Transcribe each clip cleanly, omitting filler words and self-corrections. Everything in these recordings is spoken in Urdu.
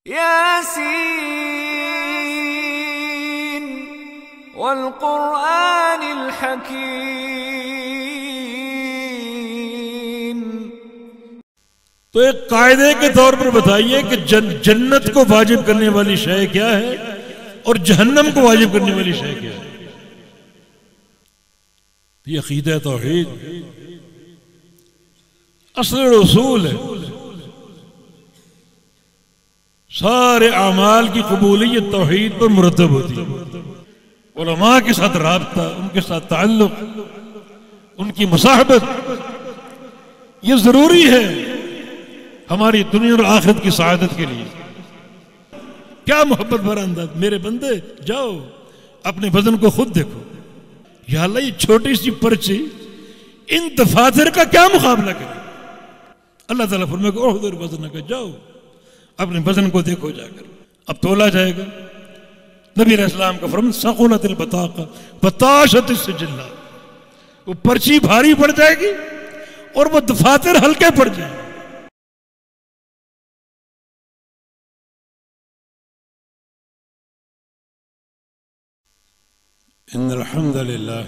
ياسين والقرآن الحكيم۔ تو ایک قاعدے کے طور پر بتائیے کہ جنت کو واجب کرنے والی شے کیا ہے اور جہنم کو واجب کرنے والی شے کیا ہے؟ یہ عقیدہ توحید اصل اصول ہے۔ سارے اعمال کی قبولیت توحید پر مرتب ہوتی ہے۔ علماء کے ساتھ رابطہ، ان کے ساتھ تعلق، ان کی مصاحبت یہ ضروری ہے ہماری دنیا اور آخرت کی سعادت کے لیے۔ کیا محبت بھرا انداز، میرے بندے جاؤ اپنے وزن کو خود دیکھو۔ یا اللہ یہ چھوٹی سی پرچی ان دفاتر کا کیا مقابلہ کرے؟ اللہ تعالیٰ فرمائے کہ احضر وزنک، جاؤ اپنے وزن کو دیکھو جا کر، اب تولا جائے گا۔ نبی علیہ السلام کا فرمان ثقلت البطاقہ بطاشت السجلہ، وہ پرچی بھاری پڑ جائے گی اور وہ دفاتر ہلکے پڑ جائیں گے۔ ان الحمد للہ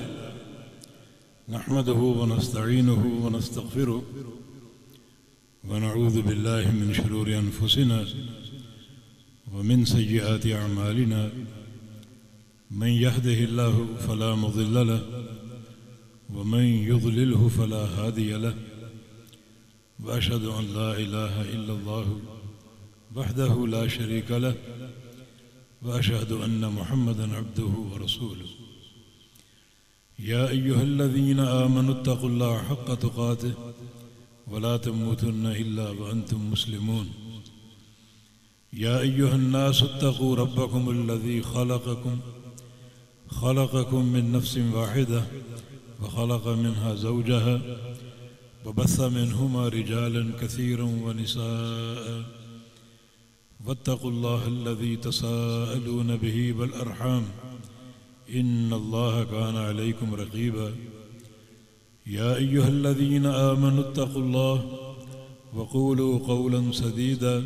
نحمده ونستعینه ونستغفره ونعوذ باللہ من شرور انفسنا ومن سیئات اعمالنا من يهده الله فلا مضل له ومن يضلله فلا هادي له واشهد ان لا اله الا الله وحده لا شريك له واشهد ان محمدا عبده ورسوله يا ايها الذين امنوا اتقوا الله حق تقاته ولا تموتن إلا وأنتم مسلمون يا أيها الناس اتقوا ربكم الذي خلقكم من نفس واحدة وخلق منها زوجها وبث منهما رجالا كثيرا ونساء واتقوا الله الذي تساءلون به والأرحام إن الله كان عليكم رقيبا يا أيها الذين آمنوا اتقوا الله وقولوا قولا سديدا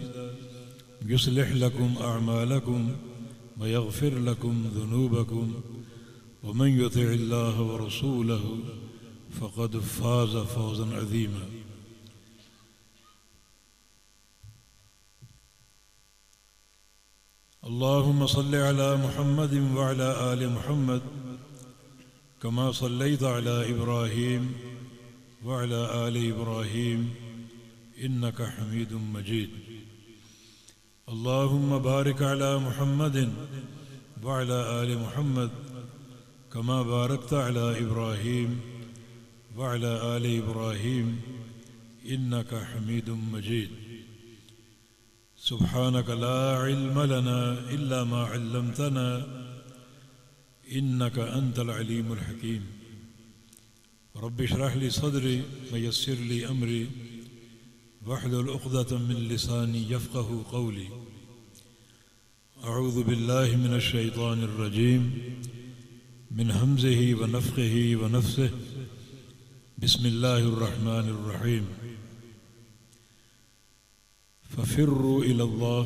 يصلح لكم أعمالكم ويغفر لكم ذنوبكم ومن يطع الله ورسوله فقد فاز فوزا عظيما۔ اللهم صل على محمد وعلى آل محمد كما صليت على إبراهيم وعلى آل إبراهيم إنك حميد مجيد۔ اللهم بارك على محمد وعلى آل محمد كما باركت على إبراهيم وعلى آل إبراهيم إنك حميد مجيد۔ سبحانك لا علم لنا إلا ما علمتنا إنك أنت العليم الحكيم۔ رب اشرح لي صدري ويسر لي أمري واحلل عقدة من لساني يفقه قولي۔ أعوذ بالله من الشيطان الرجيم من همزه ونفخه ونفثه بسم الله الرحمن الرحيم۔ ففروا إلى الله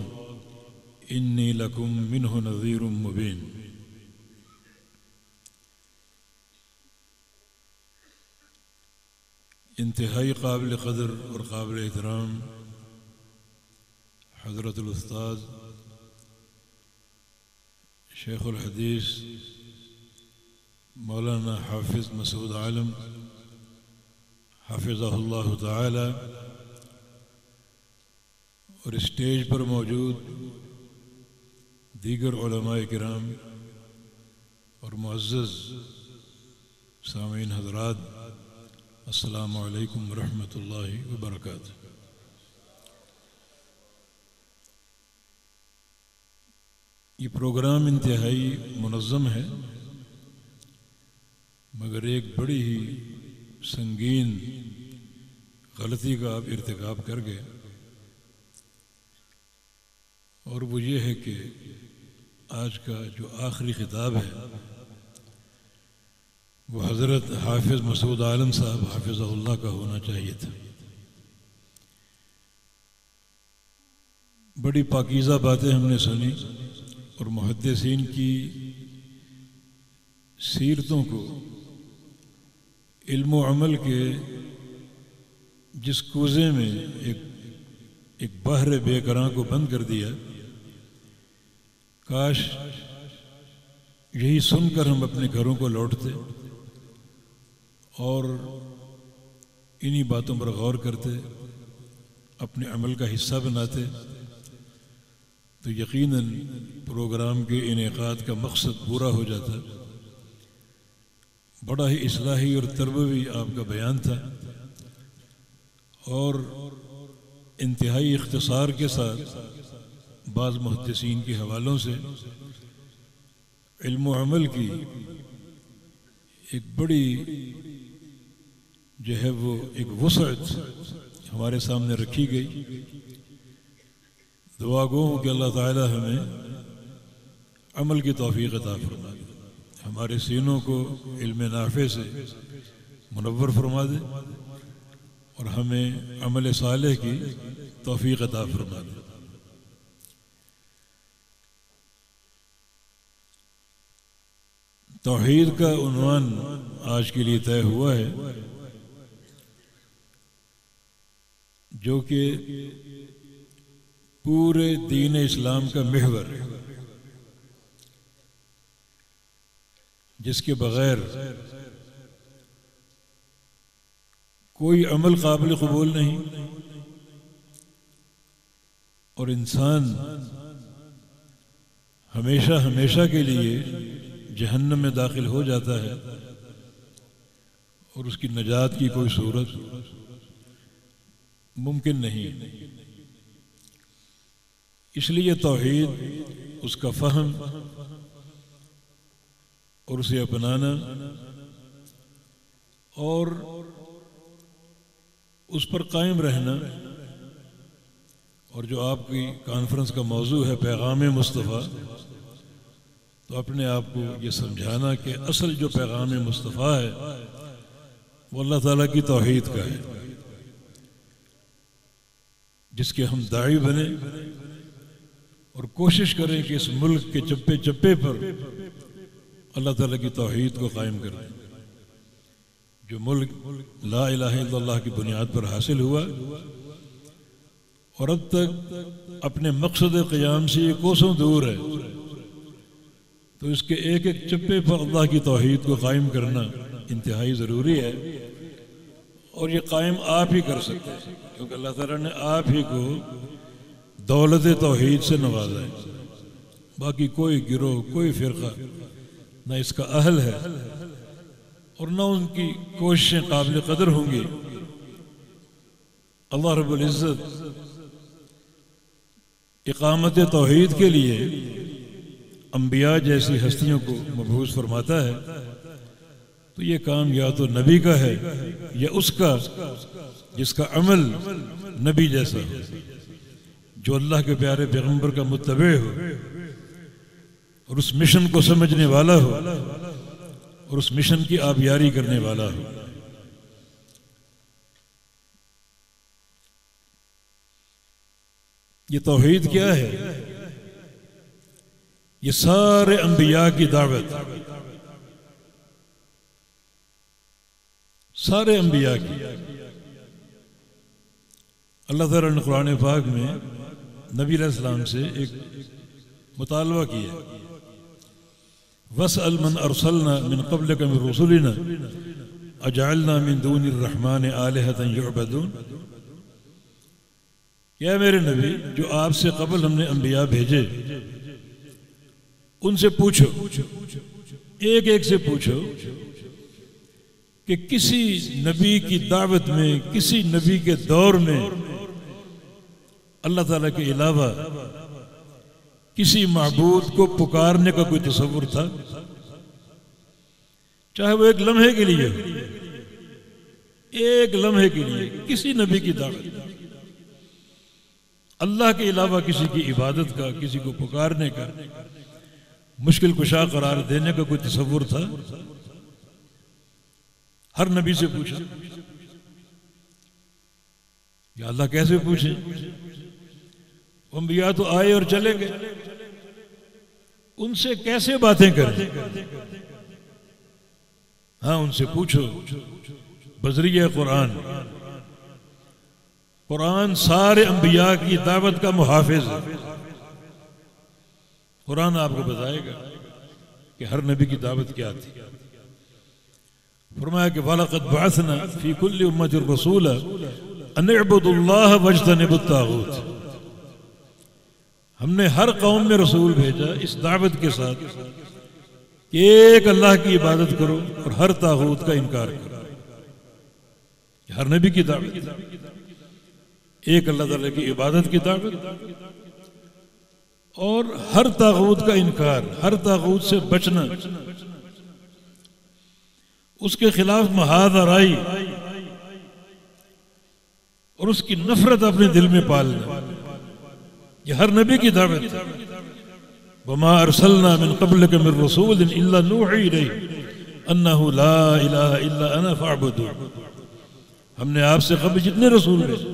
إني لكم منه نذير مبين۔ انتہائی قابل قدر اور قابل احترام حضرت الاستاذ شیخ الحدیث مولانا حافظ مسعود عالم حافظہ اللہ تعالی، اور اسٹیج پر موجود دیگر علماء کرام اور معزز سامعین حضرات، السلام علیکم ورحمۃ اللہ وبرکاتہ۔ یہ پروگرام انتہائی منظم ہے، مگر ایک بڑی ہی سنگین غلطی کا آپ ارتکاب کر گئے، اور وہ یہ ہے کہ آج کا جو آخری خطاب ہے وہ حضرت حافظ مسعود عالم صاحب حافظہ اللہ کا ہونا چاہیے تھا۔ بڑی پاکیزہ باتیں ہم نے سنی اور محدثین کی سیرتوں کو علم و عمل کے جس کوزے میں ایک بحر بے کراں کو بند کر دیا، کاش یہی سن کر ہم اپنے گھروں کو لوٹتے اور انہی باتوں پر غور کرتے، اپنے عمل کا حصہ بناتے، تو یقیناً پروگرام کے انعقاد کا مقصد پورا ہو جاتا۔ بڑا ہی اصلاحی اور تربوی آپ کا بیان تھا، اور انتہائی اختصار کے ساتھ بعض محدثین کے حوالوں سے علم و عمل کی ایک بڑی جو ہے وہ ایک وسعت ہمارے سامنے رکھی گئی۔ دعا گو ہوں کہ اللہ تعالی ہمیں عمل کی توفیق عطا فرما دے، ہمارے سینوں کو علم نافع سے منور فرما دے اور ہمیں عمل صالح کی توفیق عطا فرما دے۔ توحید کا عنوان آج کے لیے طے ہوا ہے، جو کہ پورے دین اسلام کا محور، جس کے بغیر کوئی عمل قابل قبول نہیں، اور انسان ہمیشہ ہمیشہ کے لیے جہنم میں داخل ہو جاتا ہے، اور اس کی نجات کی کوئی صورت ممکن نہیں۔ اس لیے توحید، اس کا فہم اور اسے اپنانا اور اس پر قائم رہنا، اور جو آپ کی کانفرنس کا موضوع ہے پیغام مصطفیٰ، تو اپنے آپ کو یہ سمجھانا کہ اصل جو پیغام مصطفیٰ ہے وہ اللہ تعالیٰ کی توحید کا ہے، جس کے ہم داعی بنیں اور کوشش کریں کہ اس ملک کے چپے چپے پر اللہ تعالیٰ کی توحید کو قائم کریں۔ جو ملک لا الہ الا اللہ کی بنیاد پر حاصل ہوا اور اب تک اپنے مقصد قیام سے یہ کوسوں دور ہے، تو اس کے ایک ایک چپے پر اللہ کی توحید کو قائم کرنا انتہائی ضروری ہے، اور یہ قائم آپ ہی کر سکتے ہیں، کیونکہ اللہ تعالیٰ نے آپ ہی کو دولت توحید سے نوازا ہے۔ باقی کوئی گروہ، کوئی فرقہ نہ اس کا اہل ہے اور نہ ان کی کوششیں قابل قدر ہوں گی۔ اللہ رب العزت اقامت توحید کے لیے انبیاء جیسی ہستیوں کو مبعوث فرماتا ہے، تو یہ کام یا تو نبی کا ہے یا اس کا جس کا عمل نبی جیسا ہو، جو اللہ کے پیارے پیغمبر کا متبع ہو اور اس مشن کو سمجھنے والا ہو اور اس مشن کی آبیاری کرنے والا ہو۔ یہ توحید کیا ہے؟ یہ سارے انبیاء کی دعوت، سارے انبیاء کی۔ اللہ تعالیٰ نے قرآن پاک میں نبی علیہ السلام سے ایک مطالبہ کیا، وَاسْأَلْ مَنْ أَرْسَلْنَا مِنْ قَبْلِكَ مِنْ رُسُلِنَا أَجَعَلْنَا مِنْ دُونِ الرَّحْمَنِ آلِهَةً يُعْبَدُونَ۔ کیا میرے نبی، جو آپ سے قبل ہم نے انبیاء بھیجے، ان سے پوچھو، ایک ایک سے پوچھو کہ کسی نبی کی دعوت میں، کسی نبی کے دور میں اللہ تعالیٰ کے علاوہ کسی معبود کو پکارنے کا کوئی تصور تھا؟ چاہے وہ ایک لمحے کے لیے ہو، ایک لمحے کے لیے کسی نبی کی دعوت، اللہ کے علاوہ کسی کی عبادت کا، کسی کو پکارنے کا، مشکل کشا قرار دینے کا کوئی تصور تھا؟ ہر نبی سے پوچھا۔ یا اللہ کیسے پوچھیں؟ انبیاء تو آئے اور چلے گئے، ان سے کیسے باتیں کریں؟ ہاں ان سے پوچھو بذریعہ قرآن۔ قرآن سارے انبیاء کی دعوت کا محافظ ہے۔ قرآن آپ کو بتائے گا کہ ہر نبی کی دعوت کیا تھی۔ فرمایا کہ وَلَقَدْ بَعَثْنَا فِي كُلِّ أُمَّةٍ رَسُولًا أَنِ اعْبُدُوا اللَّهَ وَاجْتَنِبُوا الطَّاغُوتَ۔ ہم نے ہر قوم میں رسول بھیجا اس دعوت کے ساتھ کہ ایک اللہ کی عبادت کرو اور ہر طاغوت کا انکار کرو۔ ہر نبی کی دعوت ایک اللہ تعالیٰ کی عبادت کی دعوت اور ہر طاغوت کا انکار، ہر طاغوت سے بچنا، اس کے خلاف محاذ آرائی اور اس کی نفرت اپنے دل میں پالنا، یہ ہر نبی کی دعوت ہے۔ وَمَا أَرْسَلْنَا مِن قَبْلِكَ مِن رَّسُولٍ إِلَّا نُوحِي إِلَيْهِ أَنَّهُ لَا إِلَهَ إِلَّا أَنَا فَاعْبُدُونِ۔ ہم نے آپ سے قبل جتنے رسول بھیجے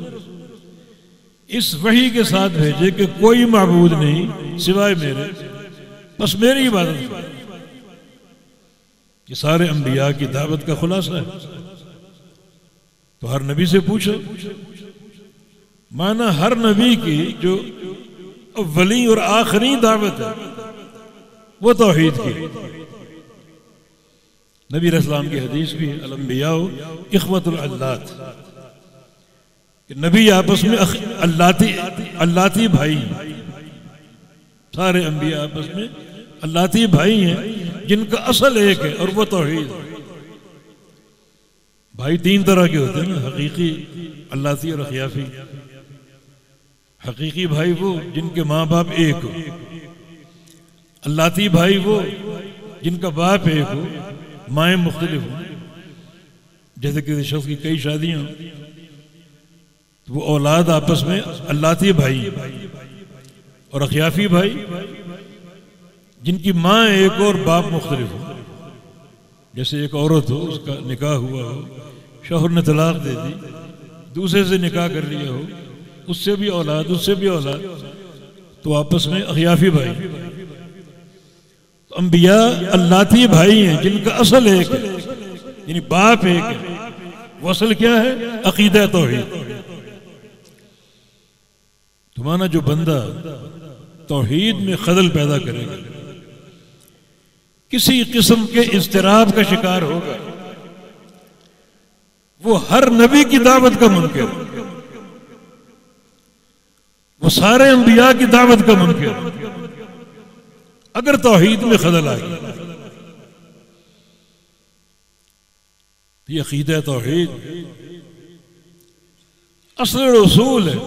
اس وحی کے ساتھ بھیجے کہ کوئی معبود نہیں سوائے میرے، بس میری عبادت کرو۔ یہ سارے انبیاء کی دعوت کا خلاصہ ہے۔ تو ہر نبی سے پوچھو، مانا ہر نبی کی جو اولی اور آخری دعوت ہے وہ توحید کی۔ نبی علیہ السلام کی حدیث بھی ہے، الانبیاء اخوۃ العلات، کہ نبی آپس میں اللاتی بھائی ہیں۔ سارے انبیاء آپس میں اللاتی بھائی ہیں جن کا اصل ایک ہے اور وہ توحید ہے۔ بھائی تین طرح کے ہوتے ہیں نا، حقیقی، اللاتی اور اخیافی۔ حقیقی بھائی وہ جن کے ماں باپ ایک ہو، اللاتی بھائی وہ جن کا باپ ایک ہو مائیں مختلف ہوں، جیسے کسی شخص کی کئی شادیاں ہوں تو وہ اولاد آپس میں اللاتی بھائی ہیں۔ اور اخیافی بھائی جن کی ماں ایک اور باپ مختلف ہو، جیسے ایک عورت ہو، اس کا نکاح ہوا ہو، شوہر نے طلاق دے دی، دوسرے سے نکاح کر لیا ہو، اس سے بھی اولاد، اس سے بھی اولاد، تو آپس میں اخیافی بھائی۔ تو انبیاء اللاتی بھائی ہیں جن کا اصل ایک ہے، یعنی باپ ایک ہے۔ وہ اصل کیا ہے؟ عقیدہ توحید۔ تمہارا جو بندہ توحید میں خلل پیدا کرے گا، کسی قسم کے اضطراب کا شکار ہوگا، وہ ہر نبی کی دعوت کا منکر ہے، وہ سارے انبیاء کی دعوت کا منکر ہے اگر توحید میں خلل آ گیا۔ یہ عقیدہ توحید اصل اصول ہے۔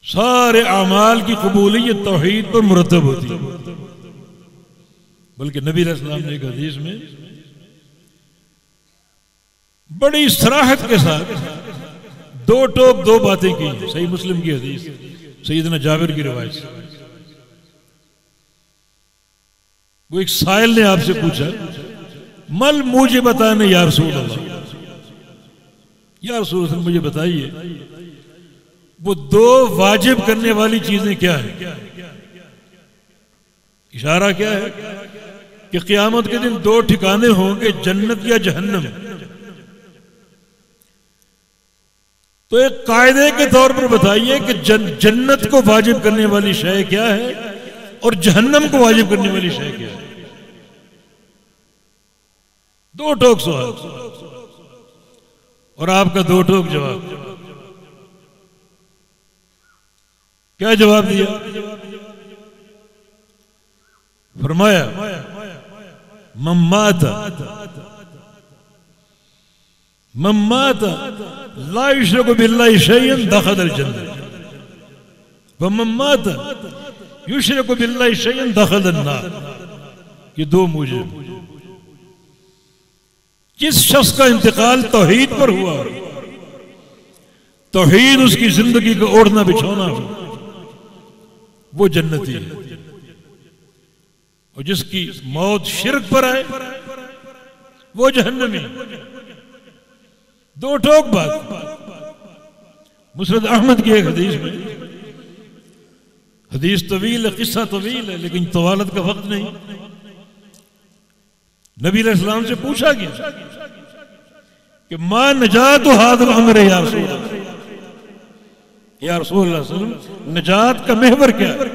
سارے اعمال کی قبولیت توحید پر مرتب ہوتی ہے۔ بلکہ نبی علیہ السلام نے ایک حدیث میں بڑی صراحت کے ساتھ دو ٹوک دو باتیں کی ہیں۔ صحیح مسلم کی حدیث، سیدنا جابر کی روایت سے۔ وہ ایک سائل نے آپ سے پوچھا، مل مجھے بتانے یا رسول اللہ، یا رسول اللہ مجھے بتائیے وہ دو واجب کرنے والی چیزیں کیا ہیں؟ اشارہ کیا ہے کہ قیامت کے دن دو ٹھکانے ہوں گے، جنت یا جہنم۔ تو ایک قاعدے کے طور پر بتائیے کہ جنت کو واجب کرنے والی شے کیا ہے اور جہنم کو واجب کرنے والی شے کیا ہے؟ دو ٹوک سوال اور آپ کا دو ٹوک جواب۔ کیا جواب دیا؟ فرمایا من مات لا یشرک باللہ شیئا دخل الجنہ ومن مات یشرک باللہ شیئا دخل النار۔ یہ دو موجب، جس شخص کا انتقال توحید پر ہوا، توحید اس کی زندگی کا اوڑھنا بچھونا ہو، وہ جنتی ہے، اور جس کی موت شرک پر آئے وہ جہنمی۔ دو ٹوک بات۔ مسند احمد کی ایک حدیث میں، حدیث طویل ہے، قصہ طویل ہے، لیکن طوالت کا وقت نہیں، نبی علیہ السلام سے پوچھا گیا کہ ما نجات هذا الامر یا رسول اللہ، یا رسول اللہ صلی اللہ علیہ وسلم نجات کا محور کیا ہے؟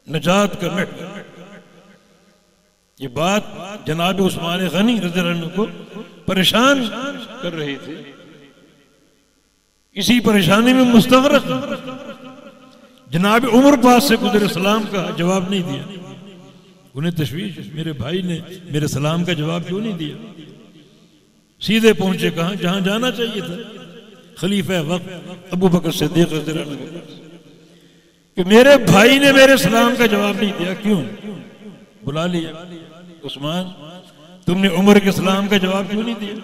نجات کا محور، یہ بات جناب عثمان غنی رضی اللہ عنہ کو پریشان کر رہی تھی، اسی پریشانی میں مستغرق جناب عمر پاس سے گزرے، سلام کا جواب نہیں دیا، انہیں تشویش، میرے بھائی نے میرے سلام کا جواب کیوں نہیں دیا؟ سیدھے پہنچے کہاں؟ جہاں جانا چاہیے تھا، خلیفہ وقت ابو بکر صدیق رضی اللہ عنہ کہ میرے بھائی نے میرے سلام کا جواب نہیں دیا، کیوں؟ بلا لیا، عثمان تم نے عمر کے سلام کا جواب کیوں نہیں دیا؟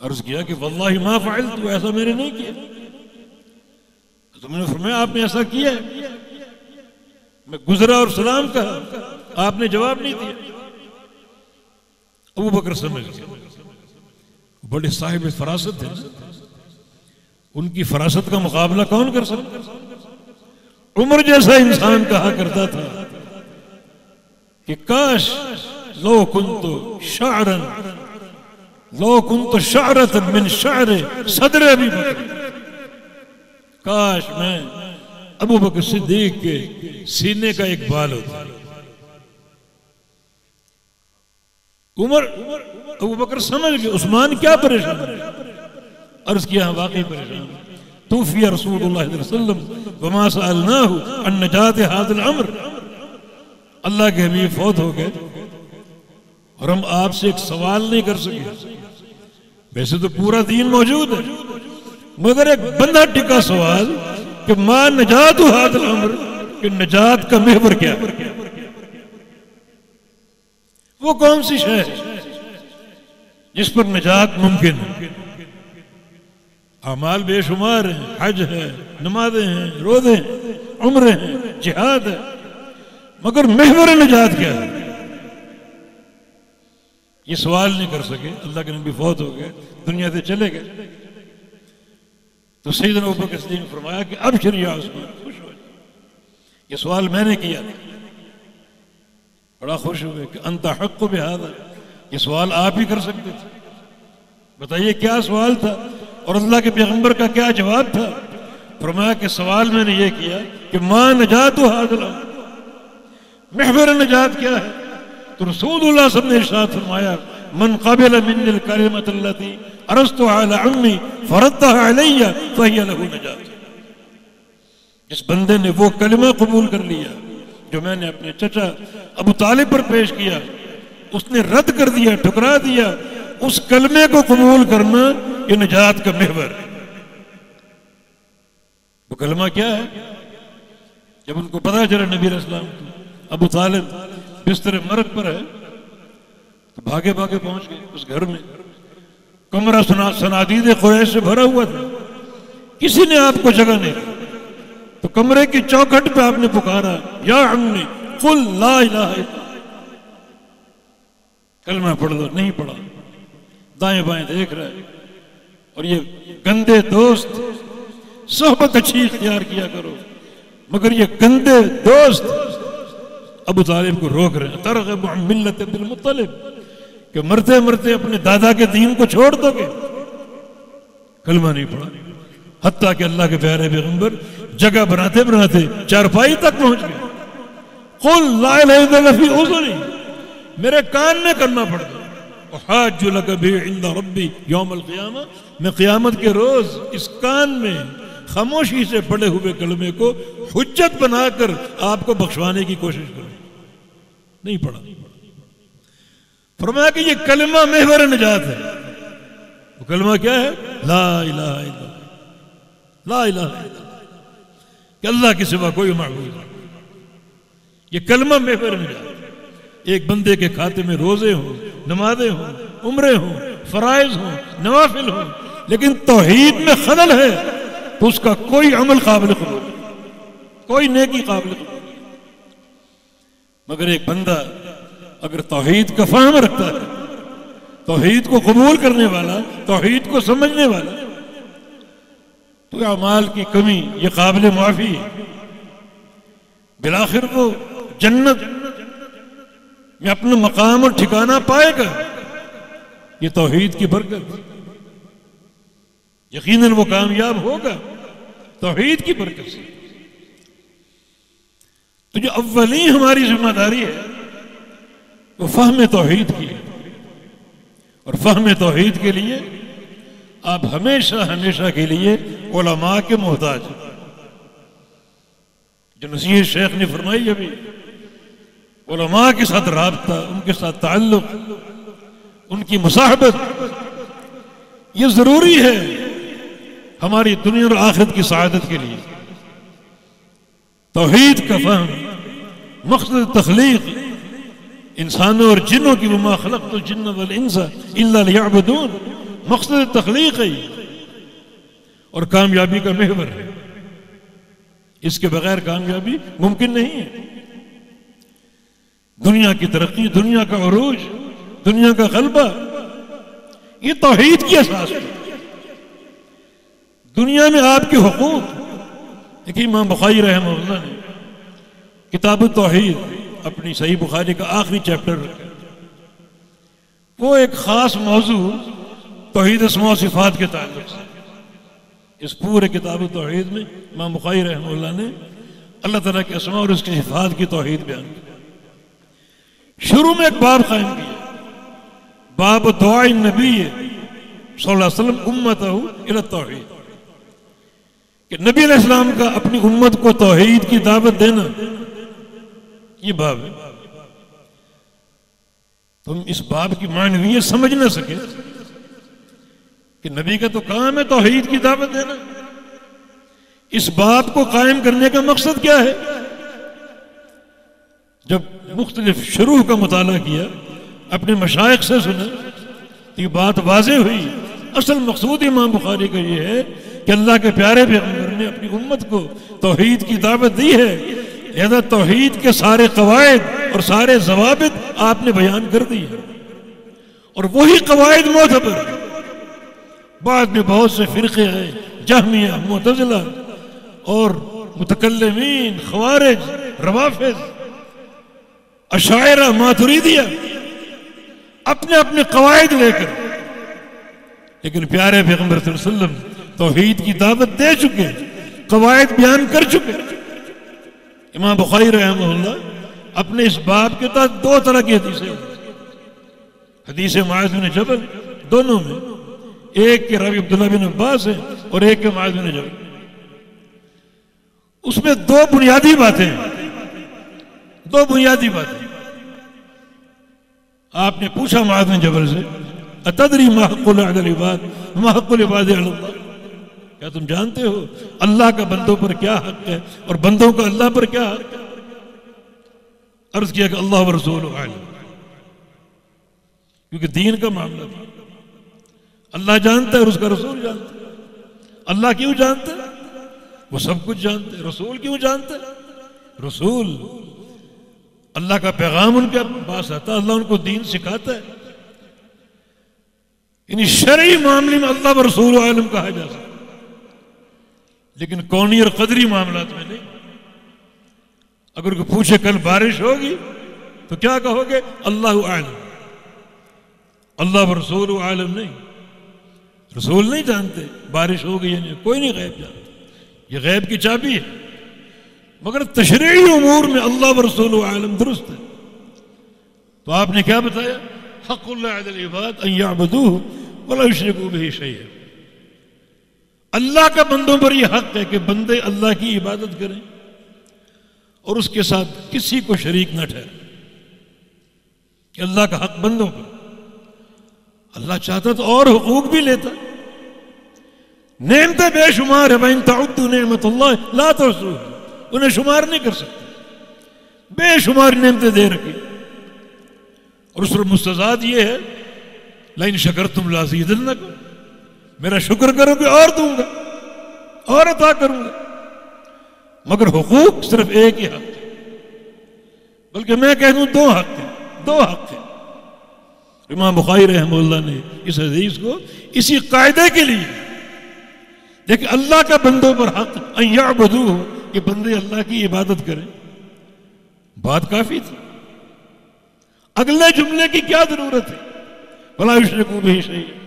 عرض کیا کہ واللہ ما فعلت، تو ایسا میں نے نہیں کیا۔ تم نے فرمایا آپ نے ایسا کیا ہے، میں گزرا اور سلام کہا، آپ نے جواب نہیں دیا۔ ابو بکر سمجھ گئے، بڑے صاحب فراست ہیں، ان کی فراست کا مقابلہ کون کر سکتا؟ عمر جیسا انسان کہا کرتا تھا کہ کاش لو کنت شعرا، لو کنت شعرة من شعر صدر ابی بکر، کاش میں ابو بکر صدیق کے سینے کا ایک بال ہوتا۔ عمر ابو بکر سمجھ گئے عثمان کیا پریشان ہے، عرض کیا واقعی پریشان، توفی رسول اللہ صلی اللہ علیہ وسلم وما سألناہ عن نجات هذا الامر، اللہ کے حبیب فوت ہو گئے اور ہم آپ سے ایک سوال نہیں کر سکے، ویسے تو پورا دین موجود ہے، مگر ایک بندہ ٹکا سوال کہ ما نجات هذا الامر، کہ نجات کا محور کیا ہے، وہ کون سی شے ہے جس پر نجات ممکن ہے؟ اعمال بے شمار ہیں، حج ہے، نمازیں ہیں، روزے ہیں، عمرے ہیں، جہاد ہے، مگر محور نجات کیا ہے؟ یہ سوال نہیں کر سکے، اللہ کے نبی فوت ہو گئے، دنیا سے چلے گئے، تو سیدنا ابو بکر صدیق نے فرمایا کہ ابشر یا عثمان، خوش ہو جائے، یہ سوال میں نے کیا، بڑا خوش ہوئے کہ انت حق بہذا، یہ سوال آپ ہی کر سکتے تھے، بتائیے کیا سوال تھا اور اللہ کے پیغمبر کا کیا جواب تھا؟ فرمایا کہ سوال میں نے یہ کیا کہ ما نجات هذا الامر، محور نجات کیا ہے؟ تو رسول اللہ صلی اللہ علیہ وسلم نے ارشاد فرمایا من قبل منی الکلمۃ التي عرضت على عمی فردها علی فهي له نجات، جس بندے نے وہ کلمہ قبول کر لیا جو میں نے اپنے چچا ابو طالب پر پیش کیا، اس نے رد کر دیا، ٹھکرا دیا، اس کلمے کو قبول کرنا یہ نجات کا محور ہے۔ وہ کلمہ کیا ہے؟ جب ان کو پتا چلا نبی علیہ السلام کو ابو طالب بستر مرگ پر ہے تو بھاگے بھاگے پہنچ گئے اس گھر میں، کمرہ صنادید قریش سے بھرا ہوا تھا، کسی نے آپ کو جگہ نہیں دی، تو کمرے کی چوکھٹ پہ آپ نے پکارا یا عمی قل لا الہ الا اللہ، کلمہ پڑھ دو، نہیں پڑھا، دائیں بائیں دیکھ رہا ہے، اور یہ گندے دوست، صحبت اچھی اختیار کیا کرو، مگر یہ گندے دوست ابو طالب کو روک رہے ہیں، ترغب عن ملت عبد المطلب، کہ مرتے مرتے اپنے دادا کے دین کو چھوڑ دو گے، کلمہ نہیں پڑھا، حتیٰ کہ اللہ کے پیارے پیغمبر جگہ بناتے بناتے چارپائی تک پہنچ گئے، قل لا الہ الا اللہ فی اذنی، میرے کان میں کلمہ پڑھ دو، احاج لک بہ عند ربی یوم القیامہ، میں قیامت کے روز اس کان میں خاموشی سے پڑے ہوئے کلمے کو حجت بنا کر آپ کو بخشوانے کی کوشش کروں، نہیں پڑھا۔ فرمایا کہ یہ کلمہ محور نجات ہے، وہ کلمہ کیا ہے؟ لا الہ الا اللہ، لا الہ الا اللہ، کہ اللہ کے سوا کوئی معبود نہیں، یہ کلمہ محور نجات۔ ایک بندے کے کھاتے میں روزے ہوں، نمازیں ہوں، عمرے ہوں، فرائض ہوں، نوافل ہوں، لیکن توحید میں خلل ہے تو اس کا کوئی عمل قابل قبول نہیں، کوئی نیکی قابل قبول نہیں۔ مگر ایک بندہ اگر توحید کا فہم رکھتا ہے، توحید کو قبول کرنے والا، توحید کو سمجھنے والا، تو اعمال کی کمی یہ قابل معافی ہے، بالآخر وہ جنت میں اپنا مقام اور ٹھکانہ پائے گا، یہ توحید کی برکت، یقیناً وہ کامیاب ہوگا توحید کی برکت سے۔ تو جو اولین ہماری ذمہ داری ہے وہ فہم توحید کی ہے، اور فہم توحید کے لیے آپ ہمیشہ کے لیے علماء کے محتاج ہیں۔ جو نصیحت شیخ نے فرمائی ابھی، علماء کے ساتھ رابطہ، ان کے ساتھ تعلق، ان کی مصاحبت، یہ ضروری ہے ہماری دنیا اور آخرت کی سعادت کے لیے۔ توحید کا فہم مقصد تخلیق انسانوں اور جنوں کی، وما خلقت الجن والانس الا لیعبدون، مقصد تخلیق ہے اور کامیابی کا محور ہے، اس کے بغیر کامیابی ممکن نہیں ہے۔ دنیا کی ترقی، دنیا کا عروج، دنیا کا غلبہ، یہ توحید کی اساس ہے۔ دنیا میں آپ کے حقوق، دیکھیے امام بخاری رحمہ اللہ نے کتاب التوحید اپنی صحیح بخاری کا آخری چیپٹر رکھا، وہ ایک خاص موضوع توحید اسماء و صفات کے تعلق سے، اس پورے کتاب التوحید میں امام بخاری رحمہ اللہ نے اللہ تعالیٰ کے اسماء اور اس کی صفات کی توحید بیان کی۔ شروع میں ایک باب قائم کیا، باب دعاء النبی صلی اللہ علیہ وسلم امتہ الی التوحید، کہ نبی علیہ السلام کا اپنی امت کو توحید کی دعوت دینا، یہ باب ہے۔ تم اس باب کی معنویت سمجھ نہ سکے کہ نبی کا تو کام ہے توحید کی دعوت دینا، اس باب کو قائم کرنے کا مقصد کیا ہے؟ جب مختلف شروح کا مطالعہ کیا، اپنے مشائخ سے سنا، تو یہ بات واضح ہوئی، اصل مقصود امام بخاری کا یہ ہے کہ اللہ کے پیارے پیغمبر نے اپنی امت کو توحید کی دعوت دی ہے، لہذا توحید کے سارے قواعد اور سارے ضوابط آپ نے بیان کر دی ہے، اور وہی قواعد معتبر۔ بعد میں بہت سے فرقے آئے، جہمیہ، معتزلہ اور متکلمین، خوارج، روافض، اشاعرہ، ماتریدیہ، اپنے اپنے قواعد لے کر، لیکن پیارے پیغمبر صلی اللہ علیہ وسلم توحید کی دعوت دے چکے، قواعد بیان کر چکے۔ امام بخاری رحمہ اللہ اپنے اس باب کے تحت دو طرح کی حدیثیں، حدیث معاذ بن جبل، دونوں میں ایک کے راوی عبداللہ بن عباس ہیں اور ایک کے معاذ بن جبل، اس میں دو بنیادی باتیں ہیں، دو بنیادی باتیں۔ آپ نے پوچھا معاذ بن جبل سے، اتدری ما حق اللہ علی العباد ما حق العباد علی اللہ، کیا تم جانتے ہو اللہ کا بندوں پر کیا حق ہے اور بندوں کا اللہ پر کیا حق ہے؟ عرض کیا کہ اللہ و رسول عالم، کیونکہ دین کا معاملہ تھا، اللہ جانتا ہے اور اس کا رسول جانتا ہے۔ اللہ کیوں جانتا ہے؟ وہ سب کچھ جانتا ہے۔ رسول کیوں جانتا ہے؟ رسول اللہ کا پیغام ان کے پاس آتا ہے، اللہ ان کو دین سکھاتا ہے، یعنی شرعی معاملے میں اللہ و رسول عالم کہا جا سکتا، لیکن کونی اور قدری معاملات میں نہیں۔ اگر کوئی پوچھے کل بارش ہوگی تو کیا کہو گے؟ اللہ عالم، اللہ و رسول عالم نہیں، رسول نہیں جانتے بارش ہوگی یا نہیں، کوئی نہیں غیب جانتا، یہ غیب کی چابی ہے، مگر تشریعی امور میں اللہ و رسول عالم درست ہے۔ تو آپ نے کیا بتایا؟ حق اللہ علی العباد ان یعبدوہ ولا یشرکوا بہ شیئا، اللہ کا بندوں پر یہ حق ہے کہ بندے اللہ کی عبادت کریں اور اس کے ساتھ کسی کو شریک نہ ٹھہریں، کہ اللہ کا حق بندوں پر، اللہ چاہتا تو اور حقوق بھی لیتا، نعمتیں بے شمار ہے، وَإِن تَعُدُّوا نِعْمَتَ اللَّهِ لَا تُحْصُوهَا، انہیں شمار نہیں کر سکتے، بے شمار نعمتیں دے رکھی، اور اس پر مستزاد یہ ہے لَإِن شَكَرْتُمْ لَأَزِيدَنَّكُمْ، میرا شکر کرو گے اور دوں گا، اور عطا کروں گا، مگر حقوق صرف ایک ہی حق ہے، بلکہ میں کہہ دوں دو حق ہیں، دو حق ہیں۔ امام بخاری رحمہ اللہ نے اس حدیث کو اسی قاعدے کے لیے دیکھ اللہ کا بندوں پر حق ان یعبدوہ کہ بندے اللہ کی عبادت کریں، بات کافی تھی، اگلے جملے کی کیا ضرورت ہے؟ وَلَا يُشْرِكُوا بِهِ شَيْئًا،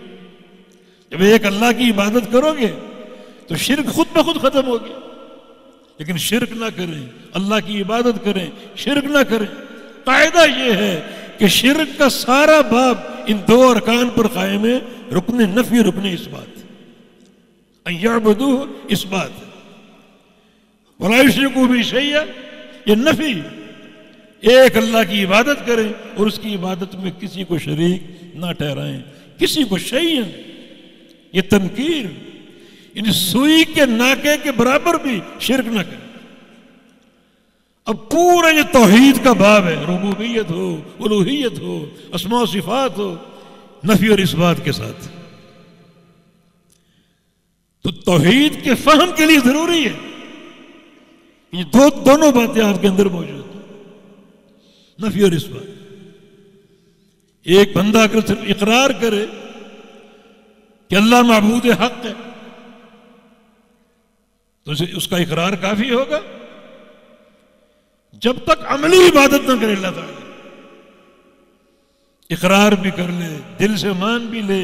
جب ایک اللہ کی عبادت کرو گے تو شرک خود بخود ختم ہوگی، لیکن شرک نہ کریں، اللہ کی عبادت کریں، شرک نہ کریں۔ قاعدہ یہ ہے کہ شرک کا سارا باب ان دو ارکان پر قائم ہے، رکن نفی، رکن اثبات۔ ان یعبدوہ اثبات، وَلَا يُشْرِكُوا بِهِ شَيْئًا یہ نفی، ایک اللہ کی عبادت کریں اور اس کی عبادت میں کسی کو شریک نہ ٹھہرائیں، کسی کو شیئا، یہ تنکیر، یعنی سوئی کے ناکے کے برابر بھی شرک نہ کریں۔ اب پورا یہ توحید کا باب ہے، ربوبیت ہو، الوہیت ہو، اسماء و صفات ہو، نفی اور اثبات کے ساتھ۔ تو توحید کے فہم کے لیے ضروری ہے یہ دونوں باتیں آپ کے اندر موجود ہیں، نفی اور اثبات۔ ایک بندہ اگر صرف اقرار کرے کہ اللہ معبود حق ہے تو اس کا اقرار کافی ہوگا، جب تک عملی عبادت نہ کرے اللہ تعالیٰ، اقرار بھی کر لے، دل سے مان بھی لے،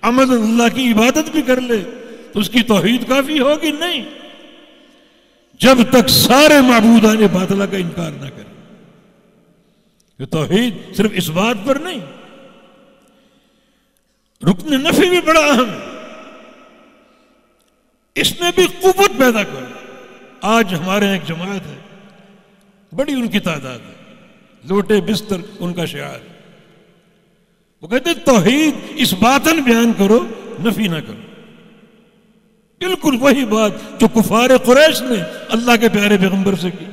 عمل اللہ کی عبادت بھی کر لے، تو اس کی توحید کافی ہوگی نہیں، جب تک سارے معبودان باطلہ کا انکار نہ کرے۔ یہ توحید صرف اس بات پر نہیں، رکن نفی بھی بڑا اہم ہے، اس میں بھی قوت پیدا کرو۔ آج ہمارے ایک جماعت ہے، بڑی ان کی تعداد ہے، لوٹے بستر ان کا شعار ہے، وہ کہتے ہیں توحید اس باتن بیان کرو، نفی نہ کرو۔ بالکل وہی بات جو کفار قریش نے اللہ کے پیارے پیغمبر سے کی،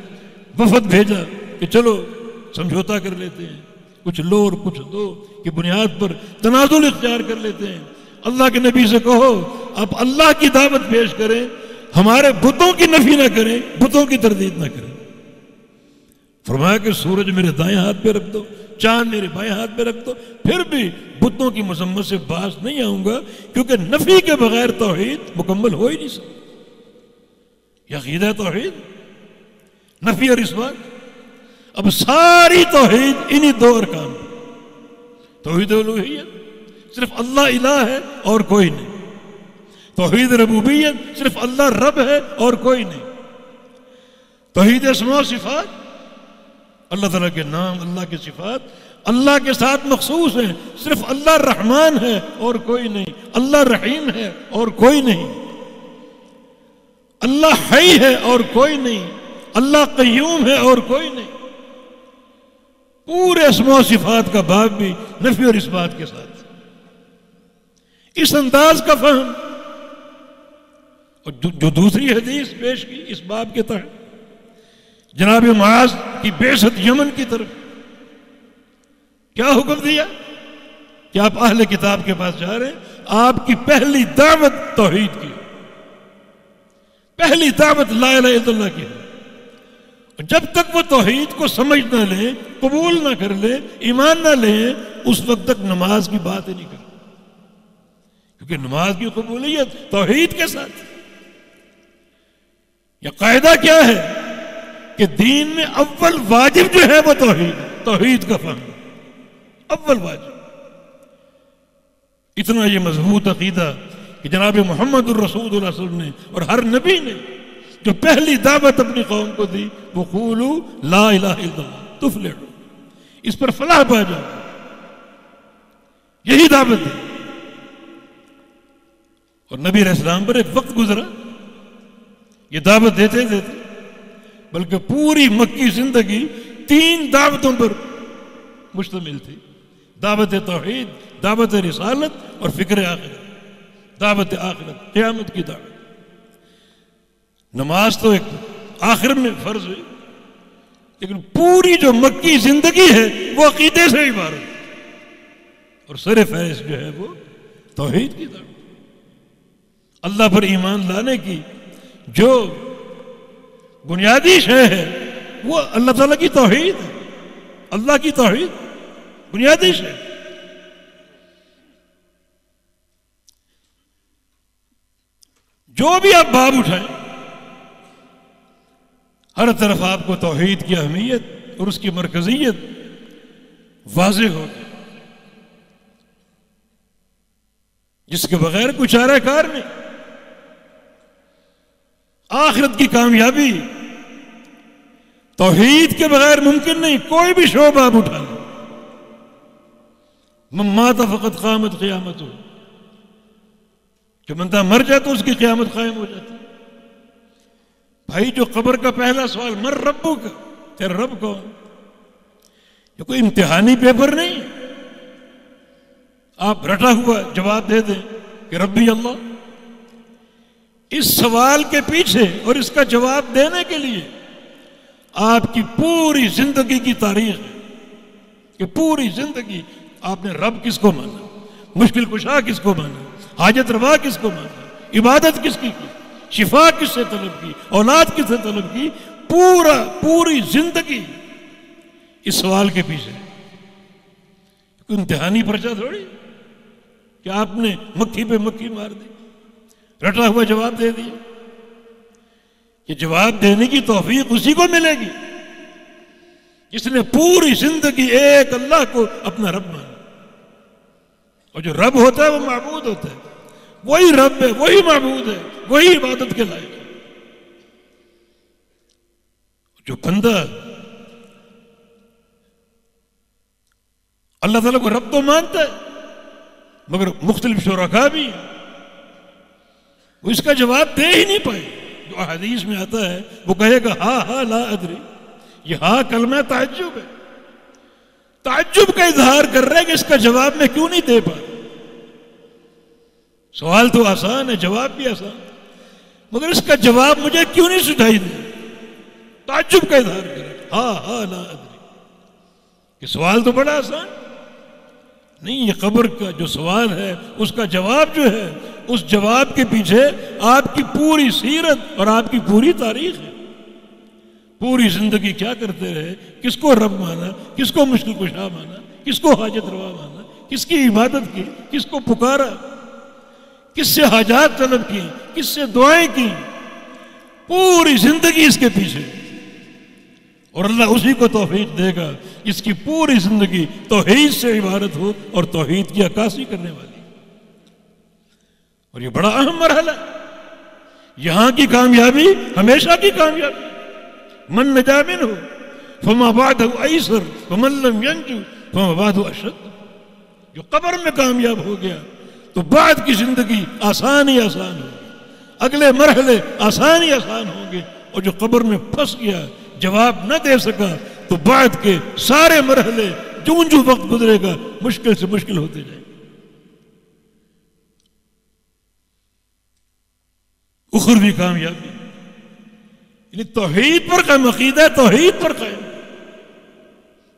وفد بھیجا کہ چلو سمجھوتا کر لیتے ہیں، کچھ لو اور کچھ دو کی بنیاد پر تنازل اختیار کر لیتے ہیں۔ اللہ کے نبی سے کہو آپ اللہ کی دعوت پیش کریں، ہمارے بتوں کی نفی نہ کریں، بتوں کی تردید نہ کریں۔ فرمایا کہ سورج میرے دائیں ہاتھ پہ رکھ دو، چاند میرے بائیں ہاتھ پہ رکھ دو، پھر بھی بتوں کی مذمت سے باز نہیں آؤں گا، کیونکہ نفی کے بغیر توحید مکمل ہو ہی نہیں سکتی۔ یہ عقیدہ توحید، نفی اور اثبات۔ اب ساری توحید انہی دو ارکان، توحید الوہیت صرف اللہ الہ ہے اور کوئی نہیں، توحید ربوبیت صرف اللہ رب ہے اور کوئی نہیں، توحید اسماء و صفات اللہ تعالیٰ کے نام، اللہ کے صفات اللہ کے ساتھ مخصوص ہیں، صرف اللہ رحمان ہے اور کوئی نہیں، اللہ رحیم ہے اور کوئی نہیں، اللہ حی ہے اور کوئی نہیں، اللہ قیوم ہے اور کوئی نہیں۔ پورے اسماء و صفات کا باب بھی نفی اور اثبات کے ساتھ، اس انداز کا فہم۔ اور جو دوسری حدیث پیش کی اس باب کے تحت، جناب معاذ کی بعثت یمن کی طرف، کیا حکم دیا کہ آپ اہل کتاب کے پاس جا رہے ہیں، آپ کی پہلی دعوت توحید کی، پہلی دعوت لا الہ الا اللہ کی ہے۔ جب تک وہ توحید کو سمجھ نہ لیں، قبول نہ کر لیں، ایمان نہ لیں، اس وقت تک نماز کی بات ہی نہیں کرتے، کیونکہ نماز کی قبولیت توحید کے ساتھ۔ یہ قاعدہ کیا ہے کہ دین میں اول واجب جو ہے وہ توحید کا فہم، اول واجب۔ اتنا یہ مضبوط عقیدہ کہ جناب محمد الرسول اللہ صلی اللہ علیہ وسلم نے اور ہر نبی نے جو پہلی دعوت اپنی قوم کو دی، وہ قولوا لا الہ الا اللہ تفلحوا، اس پر فلاح پا جاؤ، یہی دعوت ہے۔ اور نبی علیہ السلام پر ایک وقت گزرا یہ دعوت دیتے دیتے، بلکہ پوری مکی زندگی 3 دعوتوں پر مشتمل تھی، دعوت توحید، دعوت رسالت اور فکر آخرت، دعوت آخرت، قیامت کی دعوت۔ نماز تو ایک آخر میں فرض ہے، لیکن پوری جو مکی زندگی ہے وہ عقیدے سے عبارت، اور سر فہرست جو ہے وہ توحید کی دعوت، اللہ پر ایمان لانے کی جو بنیادی شے ہے وہ اللہ تعالیٰ کی توحید ہے، اللہ کی توحید بنیادی شے۔ جو بھی آپ باب اٹھائیں ہر طرف آپ کو توحید کی اہمیت اور اس کی مرکزیت واضح ہوگی، جس کے بغیر کوئی چارہ کار نہیں۔ آخرت کی کامیابی توحید کے بغیر ممکن نہیں۔ کوئی بھی شعبہ آپ اٹھا لیں، من مات فقط قامت قیامت ہو، جو بندہ مر جائے تو اس کی قیامت قائم ہو جاتی۔ بھائی جو قبر کا پہلا سوال مر ربو کا، تیرا رب کون؟ یہ کوئی امتحانی پیپر نہیں، آپ رٹا ہوا جواب دے دیں کہ ربی اللہ۔ اس سوال کے پیچھے اور اس کا جواب دینے کے لیے آپ کی پوری زندگی کی تاریخ ہے کہ پوری زندگی آپ نے رب کس کو مانا، مشکل کشا کس کو مانا، حاجت روا کس کو مانا، عبادت کس کی شفا کس سے طلب کی، اولاد کس سے طلب کی، پوری زندگی اس سوال کے پیچھے۔ کوئی امتحانی پرچہ تھوڑی کہ آپ نے مکھی پہ مکھی مار دی، رٹا ہوا جواب دے دیا۔ یہ جواب دینے کی توفیق اسی کو ملے گی جس نے پوری زندگی ایک اللہ کو اپنا رب مانا۔ اور جو رب ہوتا ہے وہ معبود ہوتا ہے، وہی رب ہے، وہی معبود ہے، وہی عبادت کے لائق ہے۔ جو بندہ اللہ تعالیٰ کو رب تو مانتا ہے مگر مختلف شرکاء بھی ہیں، وہ اس کا جواب دے ہی نہیں پائے۔ جو حدیث میں آتا ہے وہ کہے گا ہاں لا ادری، یہ ہاں کلمہ تعجب ہے، تعجب کا اظہار کر رہے ہیں کہ اس کا جواب میں کیوں نہیں دے پا۔ سوال تو آسان ہے، جواب بھی آسان، مگر اس کا جواب مجھے کیوں نہیں سجھائی دے، تعجب کا اظہار کرے ہاں لا ادری۔ یہ سوال تو بڑا آسان نہیں، یہ قبر کا جو سوال ہے اس کا جواب جو ہے، اس جواب کے پیچھے آپ کی پوری سیرت اور آپ کی پوری تاریخ ہے۔ پوری زندگی کیا کرتے رہے، کس کو رب مانا، کس کو مشکل کشا مانا، کس کو حاجت روا مانا، کس کی عبادت کی، کس کو پکارا، کس سے حاجات طلب کی، کس سے دعائیں کی، پوری زندگی اس کے پیچھے۔ اور اللہ اسی کو توفیق دے گا جس کی پوری زندگی توحید سے عبارت ہو اور توحید کی عکاسی کرنے والی۔ اور یہ بڑا اہم مرحلہ ہے، یہاں کی کامیابی ہمیشہ کی کامیابی۔ من نجا منہ فما بعدہ ایسر ومن لم ینجو فما بعدہ اشد۔ جو قبر میں کامیاب ہو گیا تو بعد کی زندگی آسان ہی آسان ہوگی، اگلے مرحلے آسان ہی آسان ہوں گے۔ اور جو قبر میں پھنس گیا، جواب نہ دے سکا، تو بعد کے سارے مرحلے جو وقت گزرے گا مشکل سے مشکل ہوتے جائیں۔ اخروی کامیابی یعنی توحید پر قائم، عقیدہ توحید پر قائم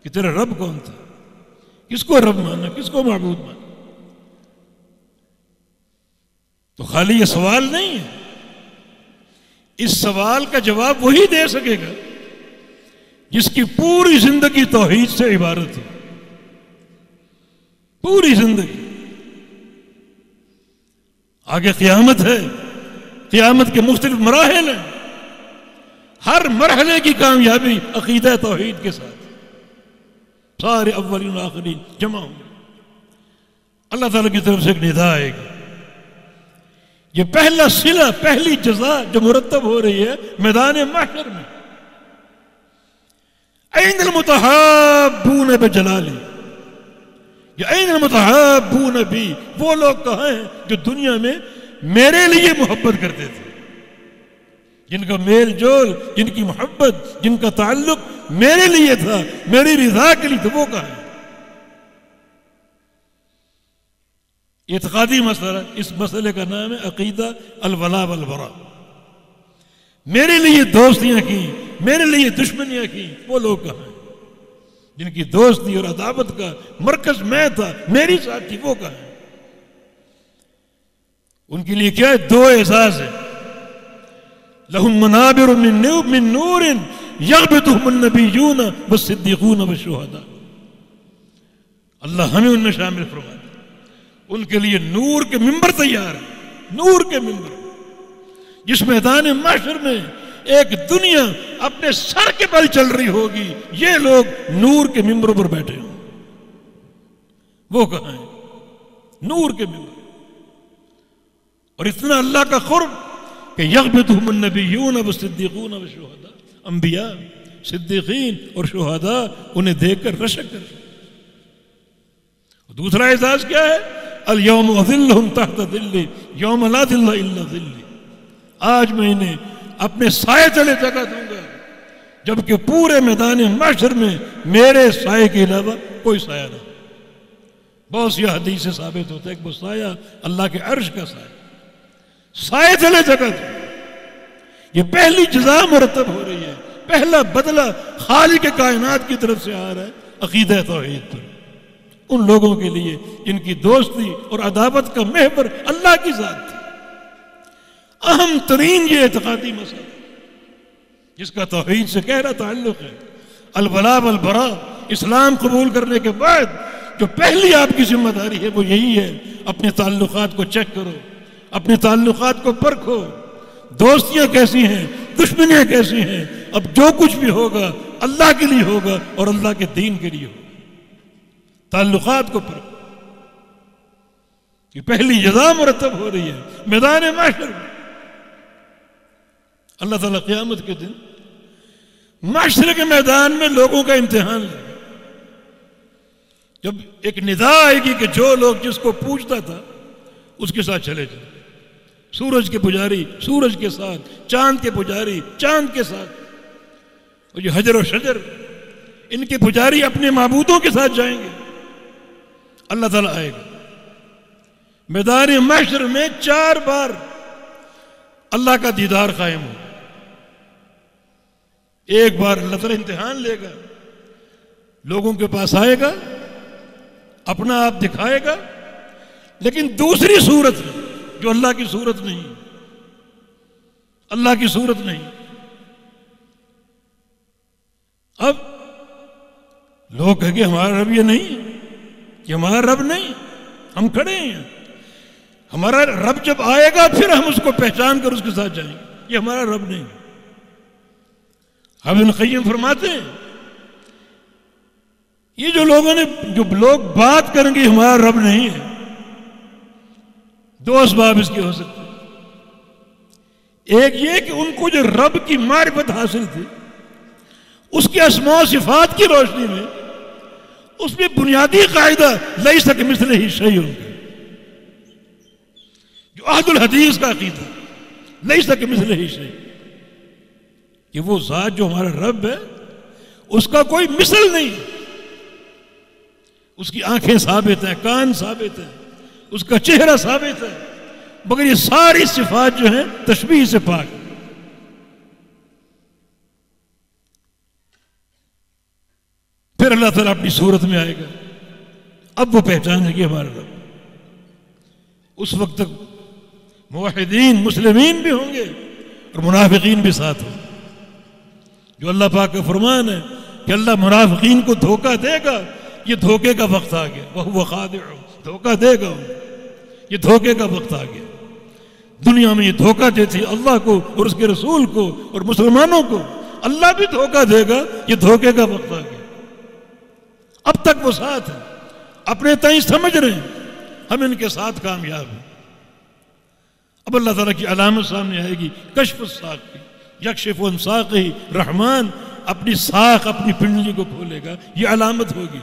کہ تیرا رب کون تھا، کس کو رب مانا، کس کو معبود مانا۔ تو خالی یہ سوال نہیں ہے، اس سوال کا جواب وہی دے سکے گا جس کی پوری زندگی توحید سے عبارت ہے، پوری زندگی۔ آگے قیامت ہے، قیامت کے مختلف مراحل ہیں، ہر مرحلے کی کامیابی عقیدہ توحید کے ساتھ، سارے اولین و آخرین جمع ہوں گے۔ اللہ تعالیٰ کی طرف سے ایک ندا آئے گی، یہ پہلا صلہ، پہلی جزا جو مرتب ہو رہی ہے میدان محشر میں۔ این المتحابون بجلالی، یہ این المتحابون بھی، وہ لوگ کہاں ہیں جو دنیا میں میرے لیے محبت کرتے تھے، جن کا میل جول، جن کی محبت، جن کا تعلق میرے لیے تھا، میری رضا کے لیے تھا، وہ کہاں ہیں؟ اعتقادی مسئلہ، اس مسئلے کا نام ہے عقیدہ الولاء والبراء۔ میرے لیے دوستیاں کی، میرے لیے دشمنیاں کی، وہ لوگ کہاں ہیں؟ جن کی دوستی اور عداوت کا مرکز میں تھا، میری ساتھ تھی، وہ کہاں ہیں؟ ان کے لیے کیا ہے؟ دو اعزاز ہے، لہم منابر من نور یغبطہم النبیون والصدیقون والشہداء۔ اللہ ہمیں ان میں شامل فرما دے۔ ان کے لیے نور کے ممبر تیار ہے، نور کے ممبر، جس میدان محشر میں ایک دنیا اپنے سر کے بل چل رہی ہوگی، یہ لوگ نور کے ممبروں پر بیٹھے ہوں، وہ کہاں ہیں؟ نور کے ممبر. اور اتنا اللہ کا قرب کہ یغبطہم النبیون والصدیقون والشہداء، انبیاء، صدیقین اور شہداء انہیں دیکھ کر رشک کر. دوسرا اعزاز کیا ہے؟ الیوم اذلہم تحت ظلی یوم لا ظل الا ظلی، آج میں انہیں اپنے سائے تلے جگہ دوں گا جبکہ پورے میدان محشر میں میرے سائے کے علاوہ کوئی سایہ نہ. بہت سی حدیث سے ثابت ہوتا ہے کہ وہ سایہ اللہ کے عرش کا سایہ، سائے تلے جگہ دوں. یہ پہلی جزا مرتب ہو رہی ہے، پہلا بدلہ خالق کائنات کی طرف سے آ رہا ہے عقیدہ توحید پر، ان لوگوں کے لیے جن کی دوستی اور عداوت کا محور اللہ کی ذات تھی. اہم ترین یہ اعتقادی مسئلہ جس کا توحید سے گہرا تعلق ہے، الولاء والبراء. اسلام قبول کرنے کے بعد جو پہلی آپ کی ذمہ داری ہے وہ یہی ہے، اپنے تعلقات کو چیک کرو، اپنے تعلقات کو پرکھو، دوستیاں کیسی ہیں، دشمنیاں کیسی ہیں. اب جو کچھ بھی ہوگا اللہ کے لیے ہوگا اور اللہ کے دین کے لیے ہوگا. تعلقات کو پرکھو. یہ پہلی جزا مرتب ہو رہی ہے میدان محشر میں. اللہ تعالیٰ قیامت کے دن محشر کے میدان میں لوگوں کا امتحان لے گا. جب ایک ندا آئے گی کہ جو لوگ جس کو پوچھتا تھا اس کے ساتھ چلے جائیں، سورج کے پجاری سورج کے ساتھ، چاند کے پجاری چاند کے ساتھ، اور یہ حجر و شجر ان کے پجاری اپنے معبودوں کے ساتھ جائیں گے. اللہ تعالیٰ آئے گا میدان محشر میں 4 بار اللہ کا دیدار قائم ہو. ایک بار اللہ تعالیٰ امتحان لے گا، لوگوں کے پاس آئے گا، اپنا آپ دکھائے گا، لیکن دوسری صورت جو اللہ کی صورت نہیں، اللہ کی صورت نہیں. اب لوگ کہیں گے ہمارا رب یہ نہیں ہے، یہ ہمارا رب نہیں، ہم کھڑے ہیں. ہمارا رب جب آئے گا پھر ہم اس کو پہچان کر اس کے ساتھ جائیں گے، یہ ہمارا رب نہیں. ابن قیم فرماتے ہیں یہ جو لوگ بات کریں گے ہمارا رب نہیں ہے، 2 اسباب اس کے ہو سکتے ہیں. ایک یہ کہ ان کو جو رب کی معرفت حاصل تھی اس کے اسماء و صفات کی روشنی میں اس میں بنیادی قاعدہ لیس کمثلہ شیء، جو اہل الحدیث کا عقیدہ لیس کمثلہ شیء، کہ وہ ذات جو ہمارا رب ہے اس کا کوئی مثل نہیں. اس کی آنکھیں ثابت ہیں، کان ثابت ہیں، اس کا چہرہ ثابت ہے، مگر یہ ساری صفات جو ہیں تشبیہ سے پاک. پھر اللہ تعالیٰ اپنی صورت میں آئے گا، اب وہ پہچانے گی ہمارا رب. اس وقت تک موحدین مسلمین بھی ہوں گے اور منافقین بھی ساتھ ہوں. جو اللہ پاک کا فرمان ہے کہ اللہ منافقین کو دھوکہ دے گا، یہ دھوکے کا وقت آ گیا. وَهُوَ خَادِعُ، دھوکہ دے گا، یہ دھوکے کا وقت آ گیا. دنیا میں یہ دھوکہ دیتی اللہ کو اور اس کے رسول کو اور مسلمانوں کو، اللہ بھی دھوکہ دے گا، یہ دھوکے کا وقت آ گیا. اب تک وہ ساتھ ہیں، اپنے تئیں سمجھ رہے ہیں ہم ان کے ساتھ کامیاب ہیں. اب اللہ تعالیٰ کی علامت سامنے آئے گی، کشف الساق کی، یکشف عن ساقہ، رحمان اپنی ساق اپنی پنڈلی کو کھولے گا، یہ علامت ہوگی.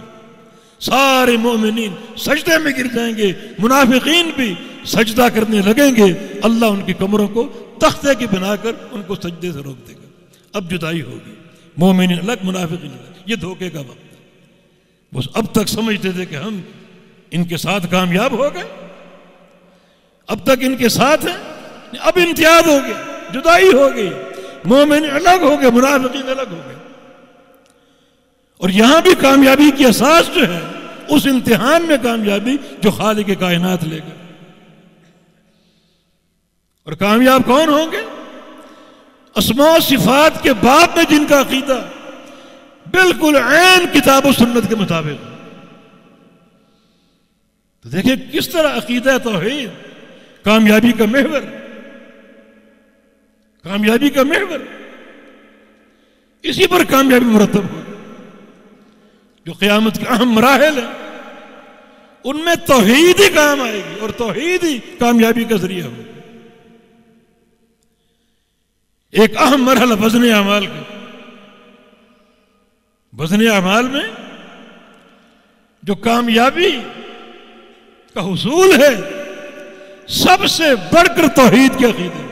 سارے مومنین سجدے میں گر جائیں گے، منافقین بھی سجدہ کرنے لگیں گے. اللہ ان کی کمروں کو تختے کی بنا کر ان کو سجدے سے روک دے گا. اب جدائی ہوگی، مومنین الگ منافقین الگ. یہ دھوکے کا وقت ہے. بس اب تک سمجھتے تھے کہ ہم ان کے ساتھ کامیاب ہو گئے، اب تک ان کے ساتھ ہیں، اب امتیاز ہو گیا، جدائی ہو گئی، مومن الگ ہو گئے، منافقین الگ ہو گئے. اور یہاں بھی کامیابی کی اساس جو ہے اس امتحان میں کامیابی جو خالق کائنات لے گا. اور کامیاب کون ہوں گے؟ اسماء و صفات کے باب میں جن کا عقیدہ بالکل عین کتاب و سنت کے مطابق. تو دیکھیں کس طرح عقیدہ توحید کامیابی کا محور. کامیابی کا محور، اسی پر کامیابی مرتب ہو، جو قیامت کے اہم مراحل ہیں ان میں توحید ہی کام آئے گی اور توحید ہی کامیابی کا ذریعہ ہوگا۔ ایک اہم مرحلہ وزن اعمال کا، وزن اعمال میں جو کامیابی کا حصول ہے سب سے بڑھ کر توحید کے عقیدے،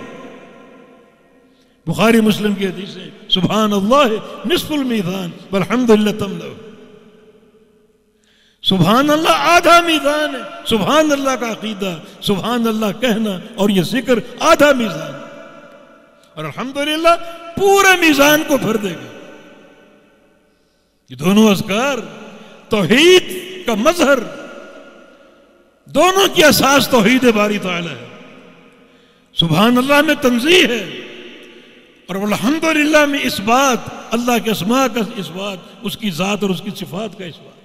بخاری مسلم کی حدیث ہے، سبحان اللہ نصف المیزان والحمدللہ تملأ، سبحان اللہ آدھا میزان ہے، سبحان اللہ کا عقیدہ، سبحان اللہ کہنا اور یہ ذکر آدھا میزان، اور الحمدللہ پورے میزان کو بھر دے گا۔ یہ دونوں اذکار توحید کا مظہر، دونوں کی اساس توحید باری تعالی ہے۔ سبحان اللہ میں تنزیہ ہے اور الحمدللہ میں اس بات، اللہ کے اسماء کا اس بات، اس کی ذات اور اس کی صفات کا اس بات،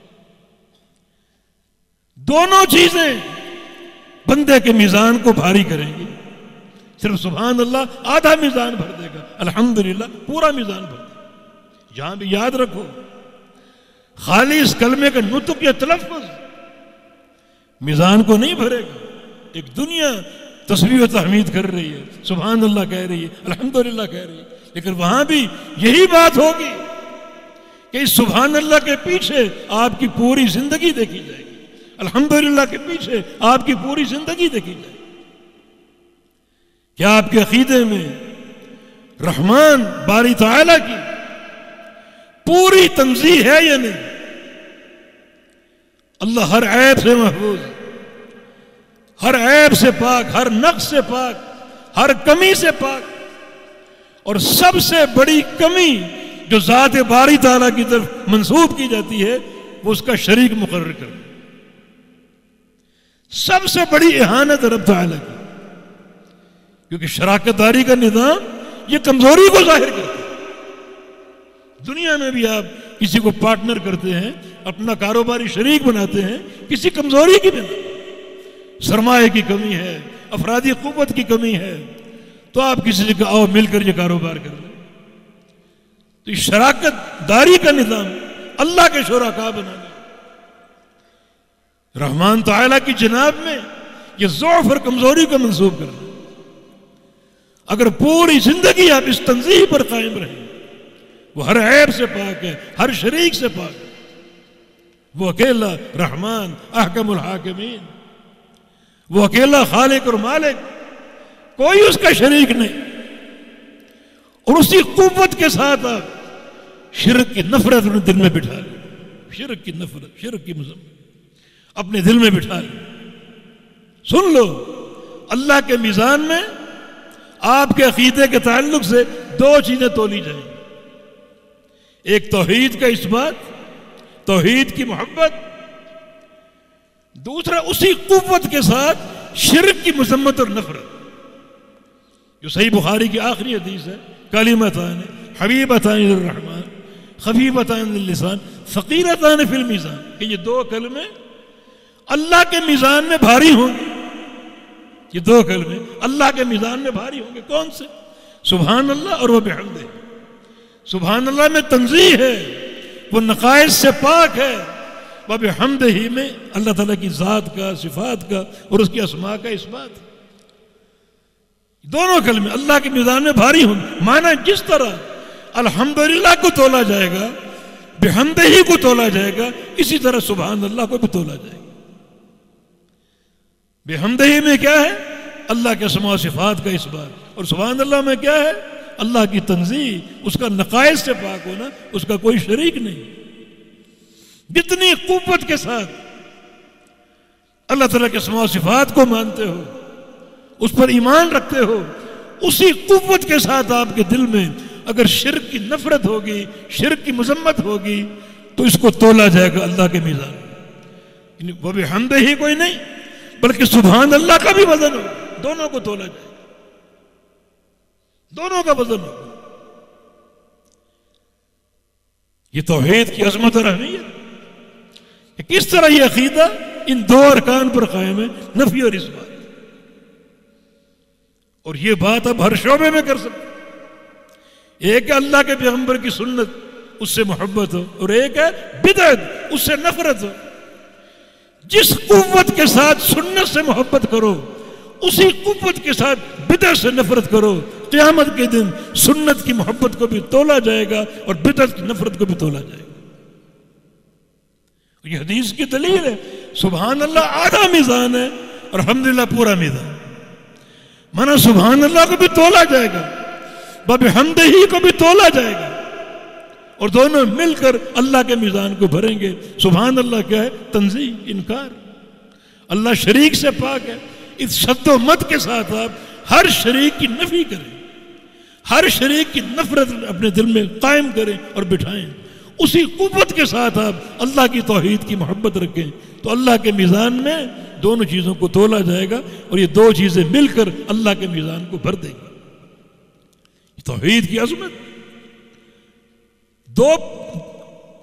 دونوں چیزیں بندے کے میزان کو بھاری کریں گی۔ صرف سبحان اللہ آدھا میزان بھر دے گا، الحمدللہ پورا میزان بھر دے گا۔ یہاں بھی یاد رکھو، خالی اس کلمے کا نطق یا تلفظ میزان کو نہیں بھرے گا۔ ایک دنیا تسبیح و تحمید کر رہی ہے، سبحان اللہ کہہ رہی ہے، الحمدللہ کہہ رہی ہے، لیکن وہاں بھی یہی بات ہوگی کہ اس سبحان اللہ کے پیچھے آپ کی پوری زندگی دیکھی جائے گی، الحمدللہ کے پیچھے آپ کی پوری زندگی دیکھی جائے گی۔ کیا آپ کے عقیدے میں رحمان باری تعالیٰ کی پوری تنزیہ ہے یا نہیں؟ اللہ ہر عیب سے محفوظ، ہر عیب سے پاک، ہر نقص سے پاک، ہر کمی سے پاک، اور سب سے بڑی کمی جو ذات باری تعالیٰ کی طرف منسوب کی جاتی ہے وہ اس کا شریک مقرر کرنا، سب سے بڑی اہانت رب تعالیٰ کی، کیونکہ شراکت داری کا نظام یہ کمزوری کو ظاہر کرتا ہے۔ دنیا میں بھی آپ کسی کو پارٹنر کرتے ہیں، اپنا کاروباری شریک بناتے ہیں کسی کمزوری کی بنا، سرمایہ کی کمی ہے، افرادی قوت کی کمی ہے، تو آپ کسی سے آؤ مل کر یہ کاروبار کر لیں۔ تو یہ شراکت داری کا نظام اللہ کے شرکاء بنانا، رحمان تعالیٰ کی جناب میں یہ ضعف اور کمزوری کو منسوب کرنا۔ اگر پوری زندگی آپ اس تنزیہ پر قائم رہیں، وہ ہر عیب سے پاک ہے، ہر شریک سے پاک ہے، وہ اکیلا رحمان احکم الحاکمین، وہ اکیلا خالق اور مالک، کوئی اس کا شریک نہیں، اور اسی قوت کے ساتھ آپ شرک کی نفرت اپنے دل میں بٹھا لیں، شرک کی نفرت، شرک کی مذمت اپنے دل میں بٹھا لیں۔ سن لو، اللہ کے میزان میں آپ کے عقیدے کے تعلق سے دو چیزیں تولی جائیں، ایک توحید کا اثبات، توحید کی محبت، دوسرا اسی قوت کے ساتھ شرک کی مذمت اور نفرت، جو صحیح بخاری کی آخری حدیث ہے، کلمتان حبیبتان للرحمن خفیفتان للسان ثقیلتان فی المیزان، کہ یہ دو کلمے اللہ کے میزان میں بھاری ہوں گے، یہ دو کلمے اللہ کے میزان میں بھاری ہوں گے۔ کون سے؟ سبحان اللہ اور وہ بحمدہ۔ سبحان اللہ میں تنزیہ ہے، وہ نقائص سے پاک ہے، وہ بحمدہ ہی میں اللہ تعالیٰ کی ذات کا، صفات کا اور اس کی اسماء کا اثبات۔ دونوں کلمے اللہ کے میزان میں بھاری ہوں گے، معنی جس طرح الحمدللہ کو تولا جائے گا، بحمدہ ہی کو تولا جائے گا، اسی طرح سبحان اللہ کو بھی تولا جائے گا۔ بحمدہ ہی میں کیا ہے؟ اللہ کے اسماء و صفات کا اثبات، اور سبحان اللہ میں کیا ہے؟ اللہ کی تنزیہ، اس کا نقائص سے پاک ہونا، اس کا کوئی شریک نہیں۔ جتنی قوت کے ساتھ اللہ تعالیٰ کے اسماء و صفات کو مانتے ہو، اس پر ایمان رکھتے ہو، اسی قوت کے ساتھ آپ کے دل میں اگر شرک کی نفرت ہوگی، شرک کی مذمت ہوگی، تو اس کو تولا جائے گا اللہ کے میزان، وہ بھی حمدہ ہی کوئی نہیں بلکہ سبحان اللہ کا بھی وزن ہوگا، دونوں کو تولا جائے گا، دونوں کا وزن ہوگا۔ یہ توحید کی عظمت اور اہمیت کہ کس طرح یہ عقیدہ ان دو ارکان پر قائم ہے، نفی اور اثبات، اور یہ بات اب ہر شعبے میں کر سکتے ہیں۔ ایک ہے اللہ کے پیغمبر کی سنت، اس سے محبت ہو، اور ایک ہے بدعت، اس سے نفرت ہو۔ جس قوت کے ساتھ سنت سے محبت کرو اسی قوت کے ساتھ بدعت سے نفرت کرو، قیامت کے دن سنت کی محبت کو بھی تولا جائے گا اور بدعت کی نفرت کو بھی تولا جائے گا۔ یہ حدیث کی دلیل ہے۔ سبحان اللہ آدھا میزان ہے اور الحمدللہ پورا میزان، مانا سبحان اللہ کو بھی تولا جائے گا، بحمدہ کو بھی تولا جائے گا، اور دونوں مل کر اللہ کے میزان کو بھریں گے۔ سبحان اللہ کیا ہے؟ تنزیہ، انکار، اللہ شریک سے پاک ہے۔ اس شد و مت کے ساتھ آپ ہر شریک کی نفی کریں، ہر شریک کی نفرت اپنے دل میں قائم کریں اور بٹھائیں، اسی قوت کے ساتھ آپ اللہ کی توحید کی محبت رکھیں، تو اللہ کے میزان میں دونوں چیزوں کو تولا جائے گا، اور یہ دو چیزیں مل کر اللہ کے میزان کو بھر دیں گی۔ توحید کی عظمت،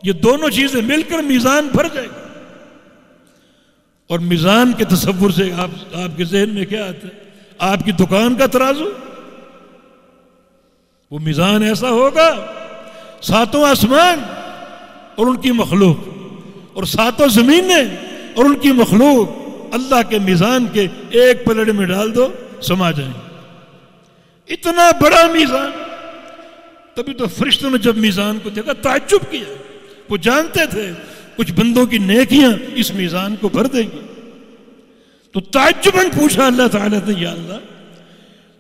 یہ دونوں چیزیں مل کر میزان بھر جائے گا۔ اور میزان کے تصور سے آپ کے ذہن میں کیا آتا ہے؟ آپ کی دکان کا ترازو، وہ میزان ایسا ہوگا، ساتوں آسمان اور ان کی مخلوق اور ساتوں زمینیں اور ان کی مخلوق اللہ کے میزان کے ایک پلڑے میں ڈال دو، سما جائیں۔ اتنا بڑا میزان، تبھی تو فرشتوں نے جب میزان کو دیکھا تعجب کیا، وہ جانتے تھے کچھ بندوں کی نیکیاں اس میزان کو بھر دیں گی، تو تعجباً پوچھا اللہ تعالیٰ نے، یا اللہ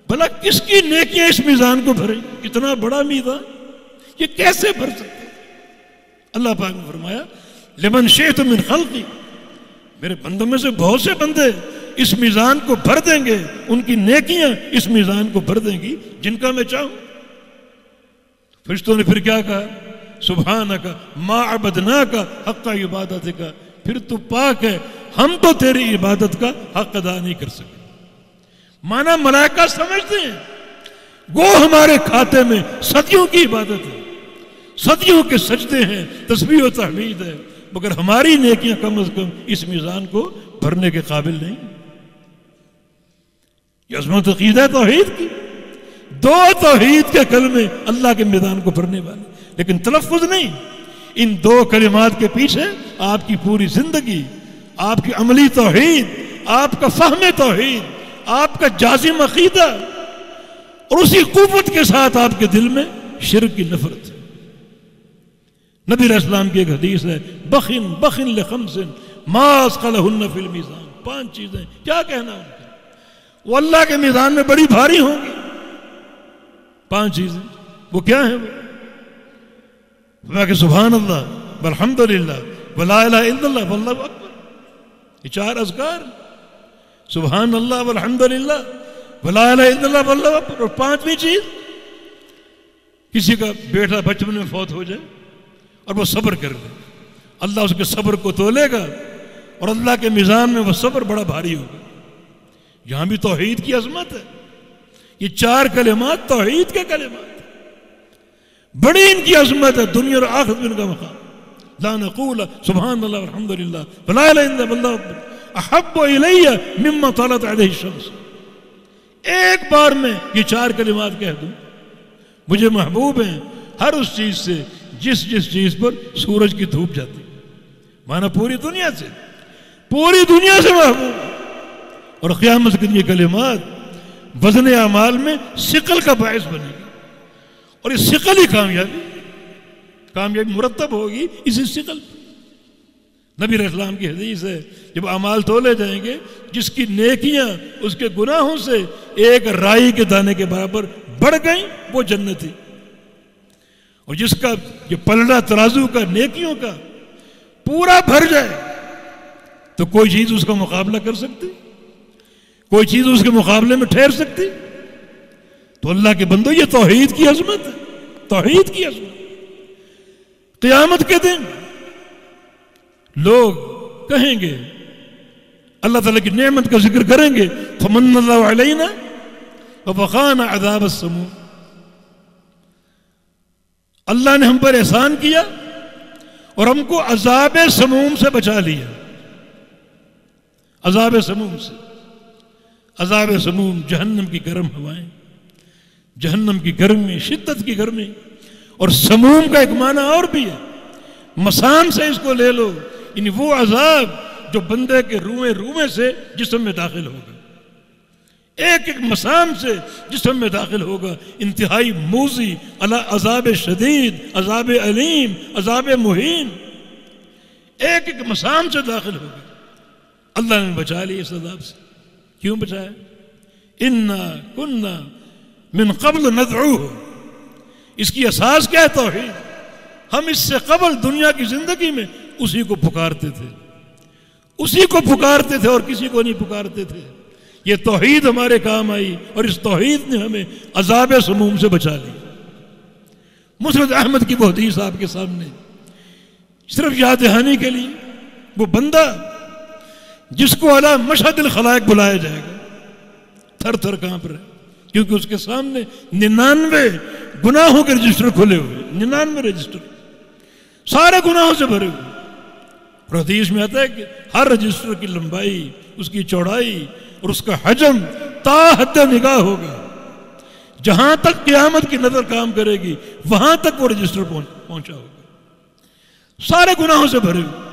بھلا کس کی نیکیاں اس میزان کو بھریں؟ اتنا بڑا میزان یہ کیسے بھر سکتے؟ اللہ پاک نے فرمایا لمن شئت من خلقی، میرے بندوں میں سے بہت سے بندے اس میزان کو بھر دیں گے، ان کی نیکیاں اس میزان کو بھر دیں گی جن کا میں چاہوں۔ فرشتوں نے پھر کیا کہا؟ سبحانک ما عبدناک حق عبادتک، پھر تو پاک ہے، ہم تو تیری عبادت کا حق ادا نہیں کر سکے۔ مانا ملائکہ سمجھتے ہیں وہ ہمارے کھاتے میں صدیوں کی عبادت ہے، صدیوں کے سجدے ہیں، تسبیح و تحمید ہے، مگر ہماری نیکیاں کم از کم اس میزان کو بھرنے کے قابل نہیں۔ یہ عظمت عقیدہ توحید کی، دو توحید کے کلمے اللہ کے میدان کو بھرنے والے، لیکن تلفظ نہیں۔ ان دو کلمات کے پیچھے آپ کی پوری زندگی، آپ کی عملی توحید، آپ کا فہم توحید، آپ کا جازم عقیدہ، اور اسی قوت کے ساتھ آپ کے دل میں شرک کی نفرت ہے۔ نبی علیہ السلام کی ایک حدیث ہے، بخن بخن لخمس ما اثقلہن فی المیزان، 5 چیزیں، کیا کہنا ان کا، وہ اللہ کے میزان میں بڑی بھاری ہوں گی۔ 5 چیزیں وہ کیا ہیں؟ وہ کہ سبحان اللہ والحمدللہ ولا الہ الا اللہ واللہ اکبر، یہ 4 اذکار، سبحان اللہ والحمدللہ ولا الہ الا اللہ واللہ اکبر۔ اور 5ویں چیز، کسی کا بیٹا بچپن میں فوت ہو جائے اور وہ صبر کر لے، اللہ اس کے صبر کو تولے گا اور اللہ کے میزان میں وہ صبر بڑا بھاری ہوگا۔ یہاں بھی توحید کی عظمت ہے۔ یہ 4 کلمات توحید کے کلمات، بڑی ان کی عظمت ہے، دنیا اور آخرت میں ان کا مقام۔ لا نقول سبحان اللہ والحمدللہ ولا الہ الا اللہ واللہ اکبر احب الی مما طلعت علیہ الشمس، ایک بار میں یہ 4 کلمات کہہ دوں، مجھے محبوب ہیں ہر اس چیز سے جس چیز پر سورج کی دھوپ جاتی، مانا پوری دنیا سے محبوب۔ اور قیامت کے دن یہ کلمات وزن اعمال میں ثقل کا باعث بنے گی، اور اس ثقل ہی کامیابی مرتب ہوگی اسی ثقل پر۔ نبی علیہ السلام کی حدیث ہے، جب اعمال تولے جائیں گے، جس کی نیکیاں اس کے گناہوں سے ایک رائی کے دانے کے برابر بڑھ گئیں وہ جنتی، اور جس کا یہ پلڑا ترازو کا نیکیوں کا پورا بھر جائے تو کوئی چیز اس کا مقابلہ کر سکتی، کوئی چیز اس کے مقابلے میں ٹھہر سکتی؟ تو اللہ کے بندو یہ توحید کی عظمت ہے، توحید کی عظمت۔ قیامت کے دن لوگ کہیں گے، اللہ تعالیٰ کی نعمت کا ذکر کریں گے، فمن اللہ علینا ووقانا عذاب السموم، اللہ نے ہم پر احسان کیا اور ہم کو عذاب سموم سے بچا لیا۔ عذاب سموم سے، عذاب سموم جہنم کی گرم ہوائیں، جہنم کی گرمی، شدت کی گرمی. اور سموم کا ایک معنی اور بھی ہے، مسام سے اس کو لے لو، یعنی وہ عذاب جو بندے کے روئیں سے جسم میں داخل ہوگا، ایک ایک مسام سے جسم میں داخل ہوگا، انتہائی موذی، عذاب شدید، عذاب علیم، عذاب مہین، ایک ایک مسام سے داخل ہوگا. اللہ نے بچا لی اس عذاب سے. کیوں بچایا؟ انا کنا من قبل ندعوہ. اس کی اساس کیا ہے؟ توحید. ہم اس سے قبل دنیا کی زندگی میں اسی کو پکارتے تھے، اسی کو پکارتے تھے اور کسی کو نہیں پکارتے تھے. یہ توحید ہمارے کام آئی اور اس توحید نے ہمیں عذاب سموم سے بچا لی. مسند احمد کی وہ حدیث آپ کے سامنے صرف یاد دہانی کے لیے، وہ بندہ جس کو علی مشہد الخلائق بلایا جائے گا تھر تھر کانپ رہے، کیونکہ اس کے سامنے 99 گناہوں کے رجسٹر کھلے ہوئے، 99 رجسٹر سارے گناہوں سے بھرے ہوئے. اور حدیث میں آتا ہے کہ ہر رجسٹر کی لمبائی، اس کی چوڑائی اور اس کا حجم تا حد نگاہ ہوگا. جہاں تک قیامت کی نظر کام کرے گی وہاں تک وہ رجسٹر پہنچا ہوگا، سارے گناہوں سے بھرے ہوئے.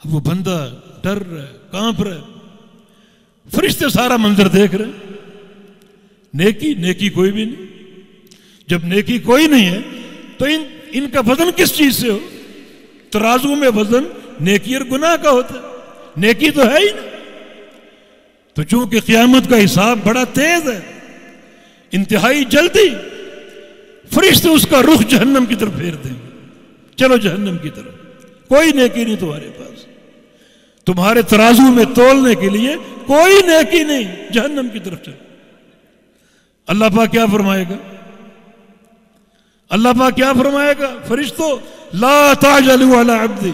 اب وہ بندہ ڈر رہا ہے، کانپ رہا ہے، فرشتے سارا منظر دیکھ رہے ہیں. نیکی کوئی بھی نہیں. جب نیکی کوئی نہیں ہے تو ان کا وزن کس چیز سے ہو؟ ترازو میں وزن نیکی اور گناہ کا ہوتا ہے، نیکی تو ہے ہی نہیں. تو چونکہ قیامت کا حساب بڑا تیز ہے، انتہائی جلدی، فرشتے اس کا رخ جہنم کی طرف پھیر دیں گے. چلو جہنم کی طرف، کوئی نیکی نہیں تمہارے پاس، تمہارے ترازو میں تولنے کے لیے کوئی نیکی نہیں، جہنم کی طرف چلو. اللہ پاک کیا فرمائے گا؟ اللہ پاک کیا فرمائے گا؟ فرشتوں، لا تعجلوا علی عبدی،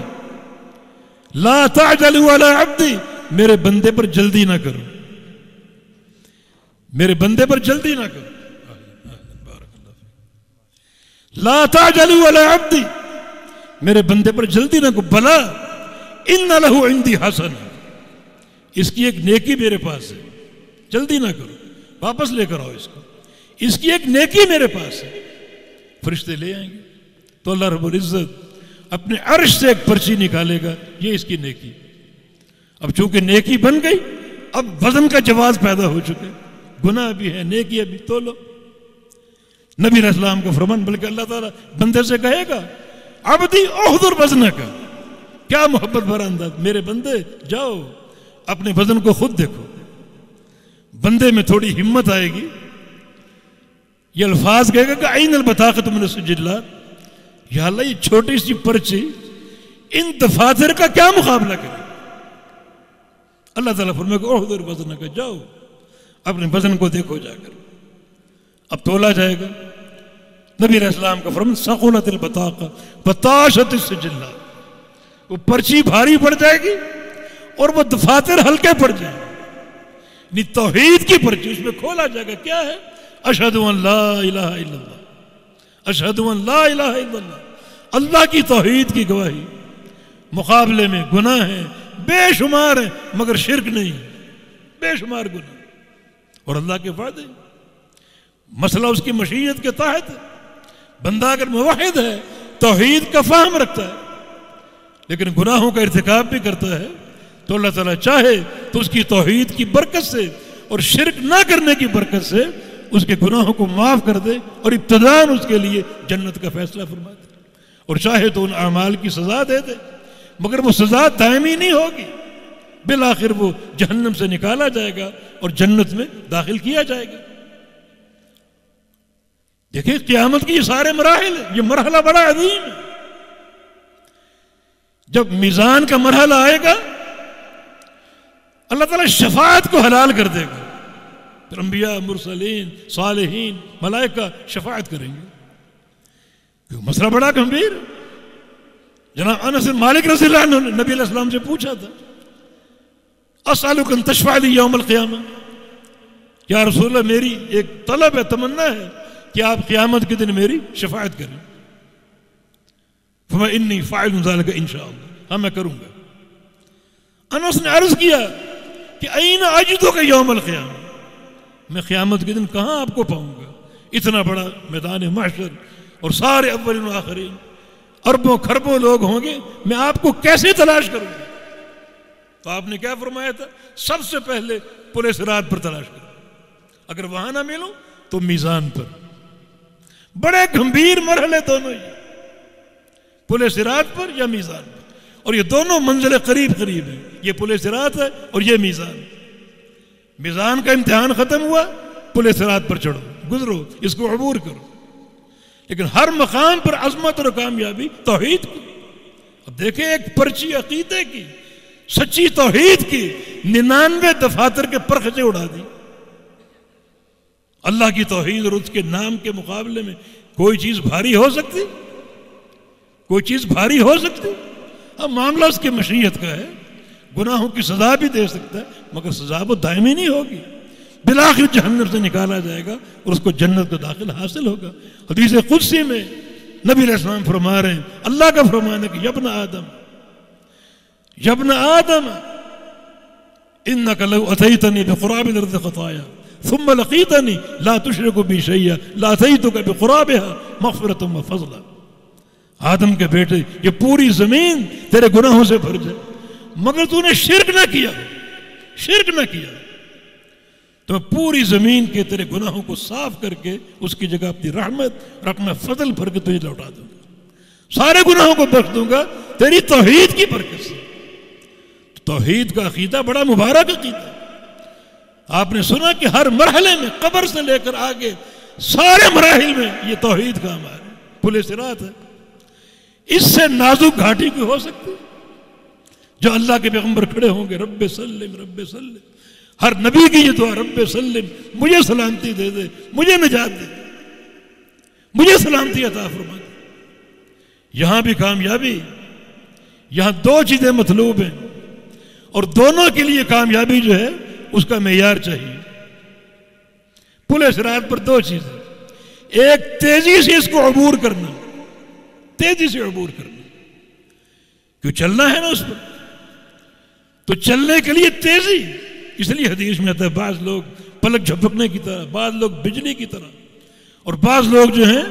لا تعجلوا علی عبدی، میرے بندے پر جلدی نہ کرو، میرے بندے پر جلدی نہ کرو. لا تعجلوا علی عبدی، میرے بندے پر جلدی نہ کرو. بلا ان لہ عندی حسنہ، اس کی ایک نیکی میرے پاس ہے، جلدی نہ کرو، واپس لے کر آؤ اس کو، اس کی ایک نیکی میرے پاس ہے. فرشتے لے آئیں گے تو اللہ رب العزت اپنے عرش سے ایک پرچی نکالے گا، یہ اس کی نیکی. اب چونکہ نیکی بن گئی، اب وزن کا جواز پیدا ہو چکے، گناہ بھی ہے، نیکی ابھی تو لو. نبی علیہ السلام کا فرمان، بلکہ اللہ تعالیٰ بندے سے کہے گا عبدی احضر وزنک، کیا محبت بھرا انداز، میرے بندے جاؤ اپنے وزن کو خود دیکھو. بندے میں تھوڑی ہمت آئے گی، یہ الفاظ کہے گا کہ عین البطاقۃ من السجلات، یا اللہ یہ چھوٹی سی پرچی ان دفاتر کا کیا مقابلہ کرے. اللہ تعالیٰ فرمائے گا احضر وزنک، جاؤ اپنے وزن کو دیکھو جا کر. اب تولا جائے گا. نبی علیہ السلام کا فرمان ثقلت البطاقہ بطاشت السجلات، وہ پرچی بھاری پڑ جائے گی اور وہ دفاتر ہلکے پڑ جائیں گے. یعنی توحید کی پرچی اس میں کھولا جائے گا. کیا ہے؟ اشہد ان لا الہ الا اللہ، اشہد ان لا الہ الا اللہ، اللہ کی توحید کی گواہی. مقابلے میں گناہ ہیں بے شمار ہیں مگر شرک نہیں، بے شمار گناہ اور اللہ کے وعدے. مسئلہ اس کی مشیت کے تحت ہے. بندہ اگر موحد ہے، توحید کا فہم رکھتا ہے، لیکن گناہوں کا ارتکاب بھی کرتا ہے، تو اللہ تعالیٰ چاہے تو اس کی توحید کی برکت سے اور شرک نہ کرنے کی برکت سے اس کے گناہوں کو معاف کر دے اور ابتداءً اس کے لیے جنت کا فیصلہ فرما دے. اور چاہے تو ان اعمال کی سزا دے دے، مگر وہ سزا دائمی نہیں ہوگی، بالآخر وہ جہنم سے نکالا جائے گا اور جنت میں داخل کیا جائے گا. دیکھیں قیامت کی یہ سارے مراحل ہیں، یہ مرحلہ بڑا عظیم ہے. جب میزان کا مرحلہ آئے گا اللہ تعالیٰ شفاعت کو حلال کر دے گا، پھر انبیاء، مرسلین، صالحین، ملائکہ شفاعت کریں گے. مسئلہ بڑا گمبھیر. جناب انس بن مالک رضی اللہ عنہ نے نبی علیہ السلام سے پوچھا تھا اسألک ان تشفع لی یوم القیامہ، یا رسول اللہ میری ایک طلب ہے، تمنا ہے کہ آپ قیامت کے دن میری شفاعت کریں. فما انی فاعل ذلک انشاءاللہ، ہاں میں کروں گا. انس نے عرض کیا کہ این اجدک یوم القیامہ، میں قیامت کے دن کہاں آپ کو پاؤں گا؟ اتنا بڑا میدان محشر اور سارے اولین و آخرین اربوں خربوں لوگ ہوں گے، میں آپ کو کیسے تلاش کروں گا؟ تو آپ نے کیا فرمایا تھا؟ سب سے پہلے پل صراط پر تلاش کرو، اگر وہاں نہ ملو تو میزان پر۔ بڑے گمبھیر مرحلے دونوں ہی، پل صراط پر یا میزان پر، اور یہ دونوں منزلیں قریب قریب ہیں، یہ پل صراط ہے اور یہ میزان۔ میزان کا امتحان ختم ہوا، پل صراط پر چڑھو، گزرو، اس کو عبور کرو۔ لیکن ہر مقام پر عظمت اور کامیابی توحید کی۔ اب دیکھیں ایک پرچی عقیدے کی، سچی توحید کی 99 دفاتر کے پرخچے اڑا دی۔ اللہ کی توحید اور اس کے نام کے مقابلے میں کوئی چیز بھاری ہو سکتی؟ کوئی چیز بھاری ہو سکتی؟ اب معاملہ اس کی مشیت کا ہے، گناہوں کی سزا بھی دے سکتا ہے، مگر سزا وہ دائمی نہیں ہوگی، بالآخر جہنم سے نکالا جائے گا اور اس کو جنت کا داخل حاصل ہوگا۔ حدیث قدسی میں نبی علیہ السلام فرما رہے ہیں، اللہ کا فرمان ہے کہ یا ابن آدم انک لو اتیتنی بقراب الارض خطایا ثم لقیتنی لا تشرک بی شیئا لاتیتک بقرابها مغفرۃ وفضلا۔ آدم کے بیٹے، یہ پوری زمین تیرے گناہوں سے بھر جائے مگر تو نے شرک نہ کیا، تو میں پوری زمین کے تیرے گناہوں کو صاف کر کے اس کی جگہ اپنی رحمت اور اپنا فضل بھر کے تجھے لوٹا دوں گا، سارے گناہوں کو بخش دوں گا تیری توحید کی برکت سے۔ توحید کا عقیدہ بڑا مبارک عقیدہ۔ آپ نے سنا کہ ہر مرحلے میں، قبر سے لے کر آگے سارے مراحل میں یہ توحید کا ہمارا پل صراط ہے۔ اس سے نازک گھاٹی کوئی ہو سکتی؟ جو اللہ کے پیغمبر کھڑے ہوں گے، رب سلم رب سلم، ہر نبی کی یہ دعا، رب سلم، مجھے سلامتی دے دے، مجھے نجات دے دے، مجھے سلامتی عطا فرما دے۔ یہاں بھی کامیابی، یہاں دو چیزیں مطلوب ہیں اور دونوں کے لیے کامیابی جو ہے اس کا معیار چاہیے۔ پل صراط پر دو چیزیں، ایک تیزی سے اس کو عبور کرنا، تیزی سے عبور کرنا، کیوں چلنا ہے نا اس پر، تو چلنے کے لیے تیزی۔ اس لیے حدیث میں آتا ہے بعض لوگ پلک جھپکنے کی طرح، بعض لوگ بجلی کی طرح، اور بعض لوگ جو ہیں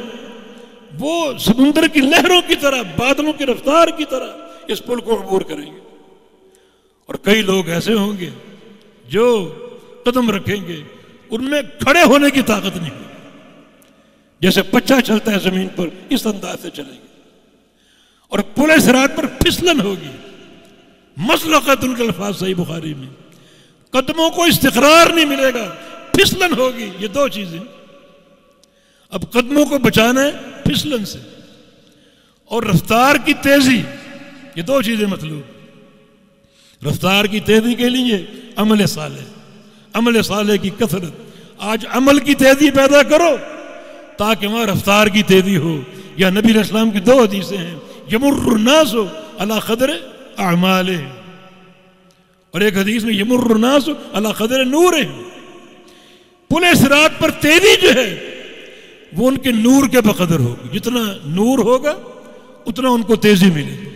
وہ سمندر کی لہروں کی طرح، بادلوں کی رفتار کی طرح اس پل کو عبور کریں گے۔ اور کئی لوگ ایسے ہوں گے جو قدم رکھیں گے ان میں کھڑے ہونے کی طاقت نہیں ہوگی، جیسے پچھا چلتا ہے زمین پر اس انداز سے چلیں گے، اور پل صراط پر پھسلن ہوگی۔ مسلقۃ ان کے الفاظ صحیح بخاری میں، قدموں کو استقرار نہیں ملے گا، پھسلن ہوگی۔ یہ دو چیزیں، اب قدموں کو بچانا ہے پھسلن سے، اور رفتار کی تیزی، یہ دو چیزیں مطلوب۔ رفتار کی تیزی کے لیے عمل صالح کی کثرت۔ آج عمل کی تیزی پیدا کرو تاکہ وہاں رفتار کی تیزی ہو۔ یا نبی علیہ السلام کی دو حدیثیں ہیں، یمر الناس علی قدر اعمالہم، اور ایک حدیث میں یمر الناس علی قدر نورہم۔ پل صراط پر تیزی جو ہے وہ ان کے نور کے بقدر ہوگی، جتنا نور ہوگا اتنا ان کو تیزی ملے گی۔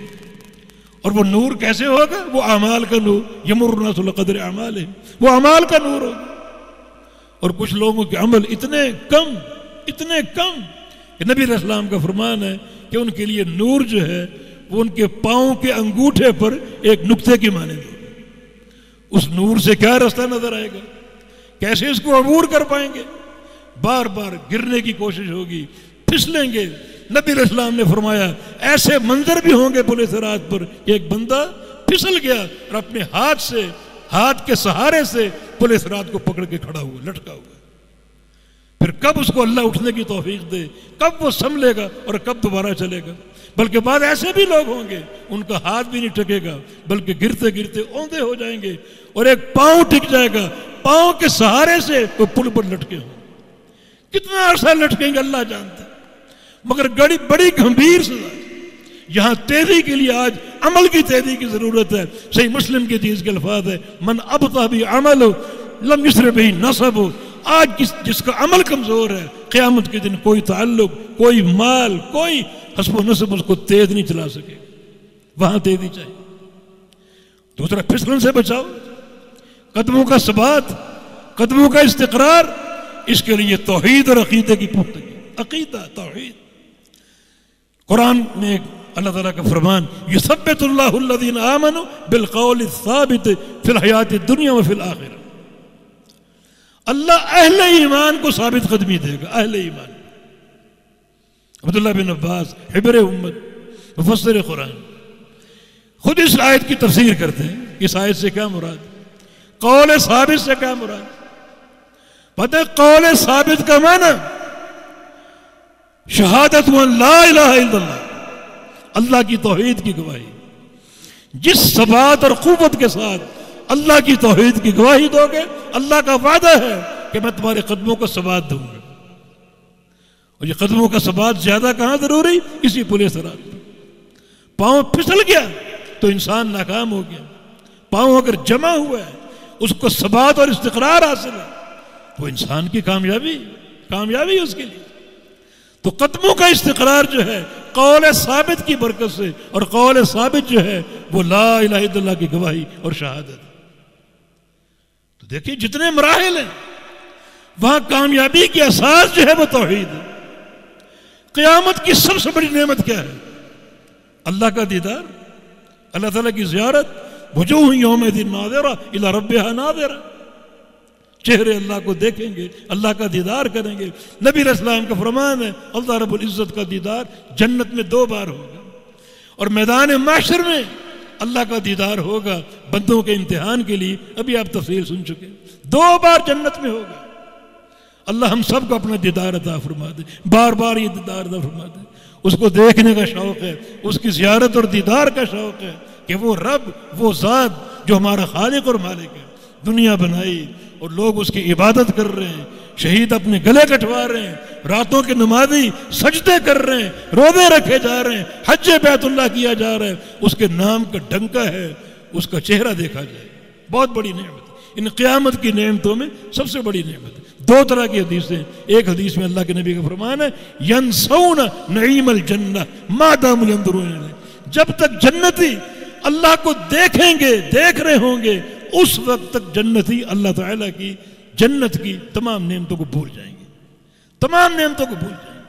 اور وہ نور کیسے ہوگا؟ وہ اعمال کا نور، یمر الناس علی قدر اعمالہم، وہ اعمال کا نور ہوگا۔ اور کچھ لوگوں کے عمل اتنے کم کہ نبی علیہ السلام کا فرمان ہے کہ ان کے لیے نور جو ہے وہ ان کے پاؤں کے انگوٹھے پر ایک نقطے کی مانند ہوگا۔ اس نور سے کیا رستہ نظر آئے گا؟ کیسے اس کو عبور کر پائیں گے؟ بار بار گرنے کی کوشش ہوگی، پھسلیں گے۔ نبی علیہ السلام نے فرمایا ایسے منظر بھی ہوں گے پل صراط پر، ایک بندہ پھسل گیا اور اپنے ہاتھ کے سہارے سے پل صراط کو پکڑ کے کھڑا ہوا، لٹکا ہوا۔ پھر کب اس کو اللہ اٹھنے کی توفیق دے، کب وہ سنبھلے گا اور کب دوبارہ چلے گا۔ بلکہ بعد ایسے بھی لوگ ہوں گے ان کا ہاتھ بھی نہیں ٹکے گا، بلکہ گرتے گرتے اوندے ہو جائیں گے اور ایک پاؤں ٹک جائے گا، پاؤں کے سہارے سے وہ پل پر لٹکے ہوں۔ کتنا عرصہ لٹکیں گے اللہ جانتا ہے، مگر بڑی گمبھیر سزا۔ یہاں تیزی کے لیے آج عمل کی تیزی کی ضرورت ہے۔ صحیح مسلم کی حدیث کے الفاظ ہے، من ابطأ بعمل لم یسرع به نسب۔ آج جس کا عمل کمزور ہے، قیامت کے دن کوئی تعلق، کوئی مال، کوئی حسب و نسب اس کو تیز نہیں چلا سکے، وہاں تیزی چاہیے۔ دوسرا، پھسلن سے بچاؤ، قدموں کا ثبات، قدموں کا استقرار، اس کے لیے توحید اور عقیدے کی پختگی. عقیدہ، توحید. قرآن میں اللہ تعالیٰ کا فرمان، یثبت اللہ الذین آمنوا بالقول الثابت فی الحیات الدنیا وفی الآخرہ. اللہ اہل ایمان کو ثابت قدمی دے گا. اہل ایمان. عبداللہ بن عباس حبر امت مفسر قرآن خود اس آیت کی تفسیر کرتے ہیں. اس آیت سے کیا مراد؟ قول ثابت سے کیا مراد؟ پتہ ہے قول ثابت کا معنی شہادت ان لا الہ الا اللہ، اللہ کی توحید کی گواہی. جس ثبات اور قوت کے ساتھ اللہ کی توحید کی گواہی دو گے، اللہ کا وعدہ ہے کہ میں تمہارے قدموں کو ثبات دوں گا. اور یہ قدموں کا ثبات زیادہ کہاں ضروری؟ اسی پورے صراط پہ. پاؤں پھسل گیا تو انسان ناکام ہو گیا. پاؤں اگر جمع ہوا ہے، اس کو ثبات اور استقرار حاصل ہے، تو انسان کی کامیابی اس کے لیے. تو قدموں کا استقرار جو ہے قول ثابت کی برکت سے، اور قول ثابت جو ہے وہ لا الہ الا اللہ کی گواہی اور شہادت. تو دیکھیے جتنے مراحل ہیں وہاں کامیابی کی اساس جو ہے وہ توحید ہے. قیامت کی سب سے بڑی نعمت کیا ہے؟ اللہ کا دیدار، اللہ تعالیٰ کی زیارت. وجوہ یومئذ ناظرہ الی ربہا ناظرہ. چہرے اللہ کو دیکھیں گے، اللہ کا دیدار کریں گے. نبی علیہ السلام کا فرمان ہے اللہ رب العزت کا دیدار جنت میں 2 بار ہوگا، اور میدان محشر میں اللہ کا دیدار ہوگا بندوں کے امتحان کے لیے. ابھی آپ تفصیل سن چکے. 2 بار جنت میں ہوگا. اللہ ہم سب کو اپنا دیدار عطا فرما دے. بار بار یہ دیدار عطا فرما دے. اس کو دیکھنے کا شوق ہے، اس کی زیارت اور دیدار کا شوق ہے کہ وہ رب، وہ ذات جو ہمارا خالق اور مالک ہے، دنیا بنائی اور لوگ اس کی عبادت کر رہے ہیں. شہید اپنے گلے کٹوا رہے ہیں، راتوں کے نمازی سجدے کر رہے ہیں، روزے رکھے جا رہے ہیں، حج بیت اللہ کیا جا رہا ہے. اس کے نام کا ڈنکا ہے، اس کا چہرہ دیکھا جائے. بہت بڑی نعمت. ان قیامت کی نعمتوں میں سب سے بڑی نعمت ہے. 2 طرح کی حدیثیں. ایک حدیث میں اللہ کے نبی کا فرمان ہے ینسون نعیم الجنہ ما داموا ينظرون الیہ. جب تک جنتی اللہ کو دیکھیں گے، دیکھ رہے ہوں گے، اس وقت تک جنتی اللہ تعالیٰ کی جنت کی تمام نعمتوں کو بھول جائیں گے. تمام نعمتوں کو بھول جائیں گے.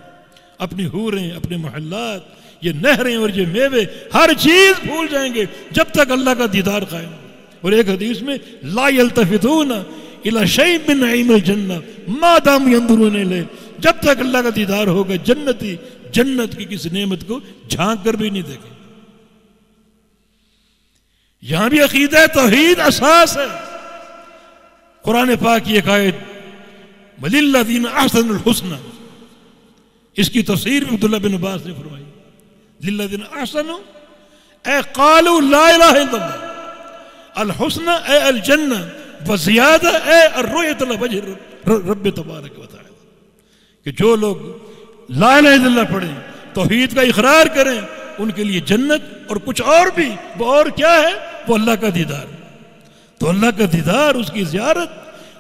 اپنی حوریں، اپنے محلات، یہ نہریں اور یہ میوے، ہر چیز بھول جائیں گے جب تک اللہ کا دیدار قائم ہو. اور ایک حدیث میں لا یلتفتون الی شیء من نعیم الجنہ ما داموا ينظرون الیہ. جب تک اللہ کا دیدار ہوگا جنتی جنت کی کسی نعمت کو جھانک کر بھی نہیں دیکھیں. یہاں بھی عقیدہ توحید اساس ہے. قرآن پاک کی ایک آیت وَلِلَّذِينَ أَحْسَنُوا الْحُسْنَى، اس کی تفسیر عبداللہ بن عباس نے فرمائی. لِلَّذِينَ أَحْسَنُوا اے قالوا لا الہ الا اللہ، الحسنى اے الجنہ، وزیادہ اے الرؤیۃ علی وجہ رب تبارک و تعالی. کہ جو لوگ لا الہ الا اللہ پڑھیں، توحید کا اقرار کریں، ان کے لیے جنت اور کچھ اور بھی. وہ اور کیا ہے؟ وہ اللہ کا دیدار. تو اللہ کا دیدار، اس کی زیارت،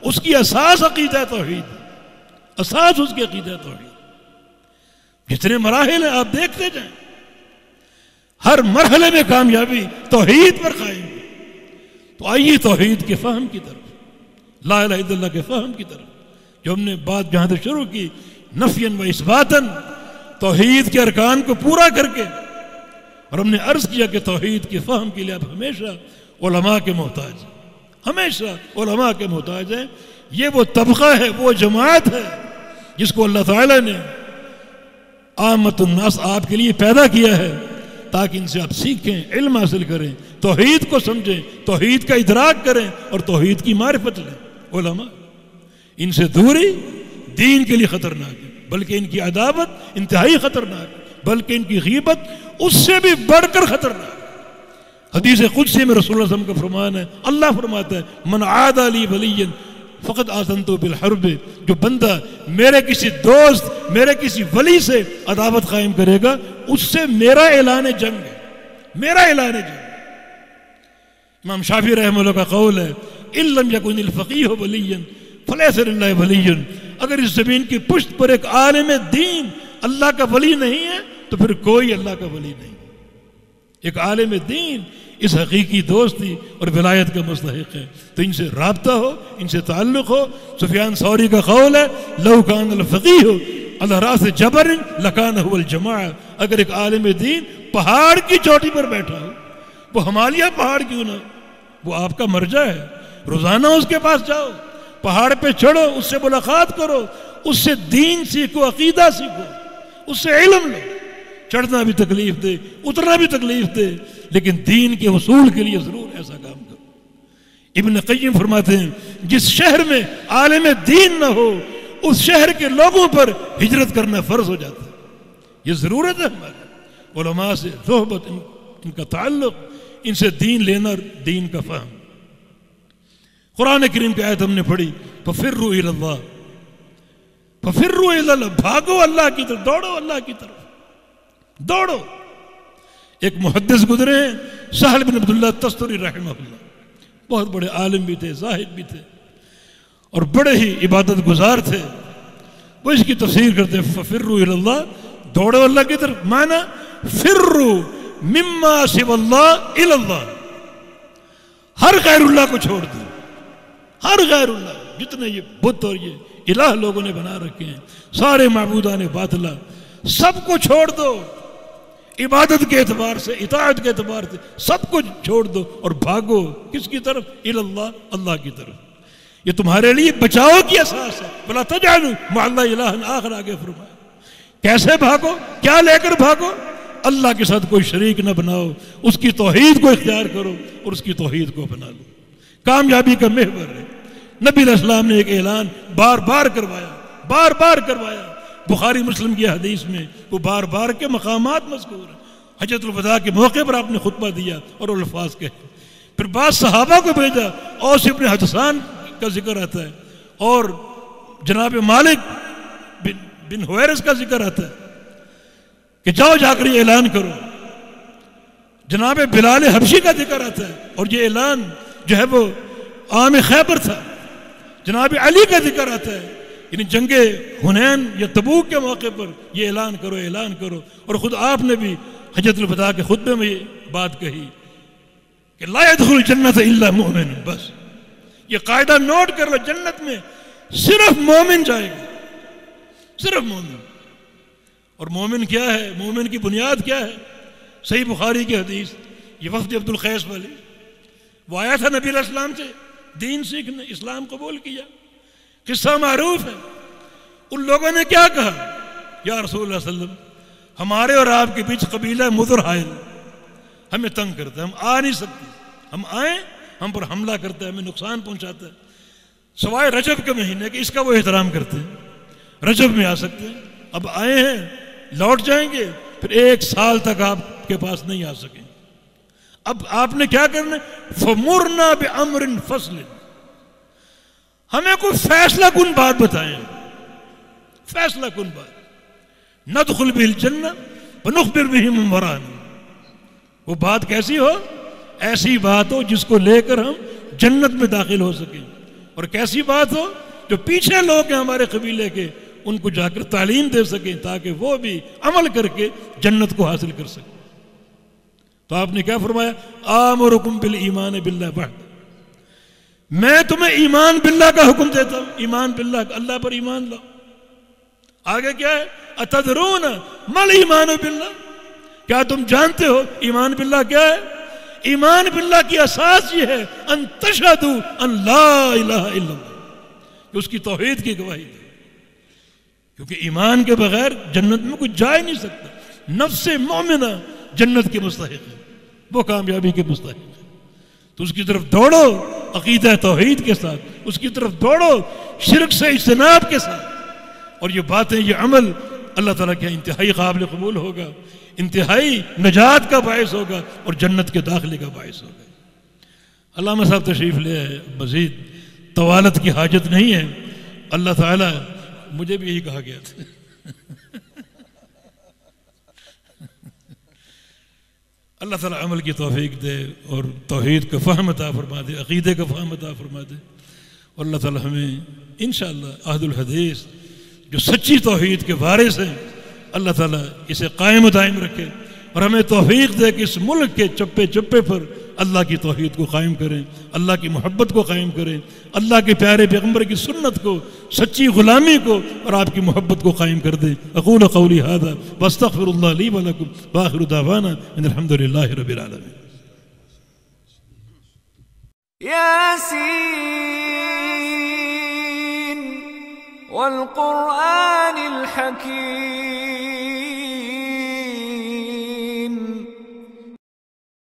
اس کی اساس عقیدہ توحید، اساس اس کی عقیدہ توحید. جتنے مراحل ہیں آپ دیکھتے جائیں، ہر مرحلے میں کامیابی توحید پر قائم ہے. تو آئیے توحید کے فہم کی طرف، لا الہ الا اللہ کے فہم کی طرف. جو ہم نے بات جہاں سے شروع کی نفیاً و اثباتاً، توحید کے ارکان کو پورا کر کے، اور ہم نے عرض کیا کہ توحید کے فہم کے لیے آپ ہمیشہ علماء کے محتاج ہیں، ہمیشہ علماء کے محتاج ہیں. یہ وہ طبقہ ہے، وہ جماعت ہے جس کو اللہ تعالیٰ نے عامۃ الناس آپ کے لیے پیدا کیا ہے تاکہ ان سے آپ سیکھیں، علم حاصل کریں، توحید کو سمجھیں، توحید کا ادراک کریں اور توحید کی معرفت لیں. علماء، ان سے دوری دین کے لیے خطرناک ہے، بلکہ ان کی عداوت انتہائی خطرناک ہے، بلکہ ان کی غیبت اس سے بھی بڑھ کر خطرناک. حدیث قدسی میں رسول اللہ صلی اللہ علیہ وسلم کا فرمان ہے، اللہ فرماتا ہے من عادى لي وليا فقد آذنته بالحرب. جو بندہ میرے کسی دوست، میرے کسی ولی سے عداوت قائم کرے گا، اس سے میرا اعلان جنگ ہے، میرا اعلان جنگ. امام شافعی رحمہ اللہ کا قول ہے ان لم يكن الفقيه وليا فليس لله ولي. اگر اس زمین کی پشت پر ایک عالم دین اللہ کا ولی نہیں ہے تو پھر کوئی اللہ کا ولی نہیں. ایک عالم دین اس حقیقی دوستی اور ولایت کا مستحق ہے، تو ان سے رابطہ ہو، ان سے تعلق ہو۔ سفیان ثوری کا قول ہے لو کان الفقیہ علی راس جبل لکان هو الجماعہ، اگر ایک عالم دین پہاڑ کی چوٹی پر بیٹھا ہو، وہ ہمالیہ پہاڑ کیوں نہ، وہ آپ کا مرجع ہے، روزانہ اس کے پاس جاؤ، پہاڑ پہ چڑھو، اس سے ملاقات کرو، اس سے دین سیکھو، عقیدہ سیکھو، اس سے علم لو۔ چڑھنا بھی تکلیف دے، اترنا بھی تکلیف دے، لیکن دین کے حصول کے لیے ضرور ایسا کام کرو۔ ابن قیم فرماتے ہیں جس شہر میں عالم دین نہ ہو اس شہر کے لوگوں پر ہجرت کرنا فرض ہو جاتا ہے۔ یہ ضرورت ہے ہماری علماء سے صحبت، ان کا تعلق، ان سے دین لینا، دین کا فہم۔ قرآن کریم کی آیت ہم نے پڑھی فَفِرُّوا إِلَى اللَّهِ، فَفِرُّوا إِلَى اللَّهِ، بھاگو اللہ کی طرف، دوڑو اللہ کی طرف، دوڑو۔ ایک محدث گزرے ہیں سہل بن عبداللہ تستری رحمہ اللہ، بہت بڑے عالم بھی تھے، زاہد بھی تھے، اور بڑے ہی عبادت گزار تھے۔ وہ اس کی تفسیر کرتے ہیں فَفِرُّوا إِلَى اللَّهِ، دوڑو اللہ کی طرف، معنی فِرُّوا مِمَّا سِوَى اللَّهِ إِلَى اللَّهِ، ہر غیر اللہ کو چھوڑ دو، ہر غیر اللہ، جتنے یہ بت اور یہ الہ لوگوں نے بنا رکھے ہیں، سارے معبودان باطلہ، سب کو چھوڑ دو، عبادت کے اعتبار سے، اطاعت کے اعتبار سے سب کو چھوڑ دو اور بھاگو کس کی طرف؟ الی اللہ، اللہ کی طرف۔ یہ تمہارے لیے بچاؤ کی اساس ہے۔ وَلَا تَجْعَلُوا مَعَ اللَّهِ إِلَٰهًا آخر، آگے فرمایا کیسے بھاگو، کیا لے کر بھاگو؟ اللہ کے ساتھ کوئی شریک نہ بناؤ، اس کی توحید کو اختیار کرو اور اس کی توحید کو اپنا لو۔ کامیابی کا محور ہے۔ نبی علیہ السلام نے ایک اعلان بار بار کروایا، بار بار کروایا۔ بخاری مسلم کی حدیث میں وہ بار بار کے مقامات مذکور ہیں۔ حجۃ الوداع کے موقع پر آپ نے خطبہ دیا اور الفاظ کہے، پھر بعض صحابہ کو بھیجا، اوس ابن حدثان کا ذکر آتا ہے اور جناب مالک بن حویرث کا ذکر آتا ہے کہ جاؤ جا کر یہ اعلان کرو۔ جناب بلال حبشی کا ذکر آتا ہے اور یہ اعلان جو ہے وہ عام خیبر تھا۔ جناب علی کا ذکر آتا ہے، یعنی جنگ حنین یا تبوک کے موقع پر یہ اعلان کرو، اعلان کرو۔ اور خود آپ نے بھی حجۃ الوداع کے خطبے میں یہ بات کہی کہ لا يدخل الجنت الا مؤمن، بس یہ قاعدہ نوٹ کر لو، جنت میں صرف مومن جائے گا، صرف مومن۔ اور مومن کیا ہے؟ مومن کی بنیاد کیا ہے؟ صحیح بخاری کی حدیث، یہ وفد عبد القیس والی، وہ آیا تھا نبی علیہ السلام سے دین سیکھنے، اسلام قبول کیا، قصہ معروف ہے۔ ان لوگوں نے کیا کہا؟ یا رسول اللہ صلی اللہ علیہ وسلم، ہمارے اور آپ کے بیچ قبیلہ مضر حائل، ہمیں تنگ کرتا ہے، ہم آ نہیں سکتے، ہم آئیں ہم پر حملہ کرتا ہے، ہمیں نقصان پہنچاتا ہے، سوائے رجب کے مہینے کہ اس کا وہ احترام کرتے ہیں، رجب میں آ سکتے ہیں، اب آئے ہیں لوٹ جائیں گے، پھر 1 سال تک آپ کے پاس نہیں آ سکیں۔ اب آپ نے کیا کرنا ہے؟ فَمُرْنَا بِأَمْرٍ فَصْلٍ، ہمیں کوئی فیصلہ کن بات بتائیں، فیصلہ کن بات، ندخل بِهِ الْجَنَّةَ وَنُخْبِرْ بِهِ مَنْ وَرَاءَنَا، وہ بات کیسی ہو؟ ایسی بات ہو جس کو لے کر ہم جنت میں داخل ہو سکیں، اور کیسی بات ہو جو پیچھے لوگ ہیں ہمارے قبیلے کے، ان کو جا کر تعلیم دے سکیں تاکہ وہ بھی عمل کر کے جنت کو حاصل کر سکیں۔ تو آپ نے کیا فرمایا؟ آمرکم بالایمان باللہ وحدہ، میں تمہیں ایمان باللہ کا حکم دیتا ہوں، ایمان باللہ، اللہ پر ایمان لاؤ۔ آگے کیا ہے؟ اتدرون مل ایمان باللہ، کیا تم جانتے ہو ایمان باللہ کیا ہے؟ ایمان باللہ کی اساس یہ ہے ان تشہدوا ان لا الہ الا اللہ، کہ اس کی توحید کی گواہی دے، کیونکہ ایمان کے بغیر جنت میں کوئی جا ہی نہیں سکتا۔ نفس مومنہ جنت کے مستحق ہے، وہ کامیابی کے مستحق ہے، تو اس کی طرف دوڑو عقیدہ توحید کے ساتھ، اس کی طرف دوڑو شرک سے اجتناب کے ساتھ، اور یہ باتیں، یہ عمل اللہ تعالیٰ کے انتہائی قابل قبول ہوگا، انتہائی نجات کا باعث ہوگا اور جنت کے داخلے کا باعث ہوگا۔ علامہ صاحب تشریف لے آئے، مزید طوالت کی حاجت نہیں ہے، اللہ تعالیٰ، مجھے بھی یہی کہا گیا تھا اللہ تعالیٰ عمل کی توفیق دے اور توحید کا فہم عطا فرما دے، عقیدے کا فہم عطا فرما دے، اور اللہ تعالیٰ ہمیں انشاءاللہ عہد الحدیث جو سچی توحید کے وارث ہیں، اللہ تعالیٰ اسے قائم و دائم رکھے اور ہمیں توفیق دے کہ اس ملک کے چپے چپے پر اللہ کی توحید کو قائم کریں، اللہ کی محبت کو قائم کریں، اللہ کے پیارے پیغمبر کی سنت کو، سچی غلامی کو اور آپ کی محبت کو قائم کر دیں۔ اقول قولی ھذا واستغفر اللہ لی ولکم وآخر دعوانا ان الحمد للہ رب العالمین۔ ياسين والقرآن الحكيم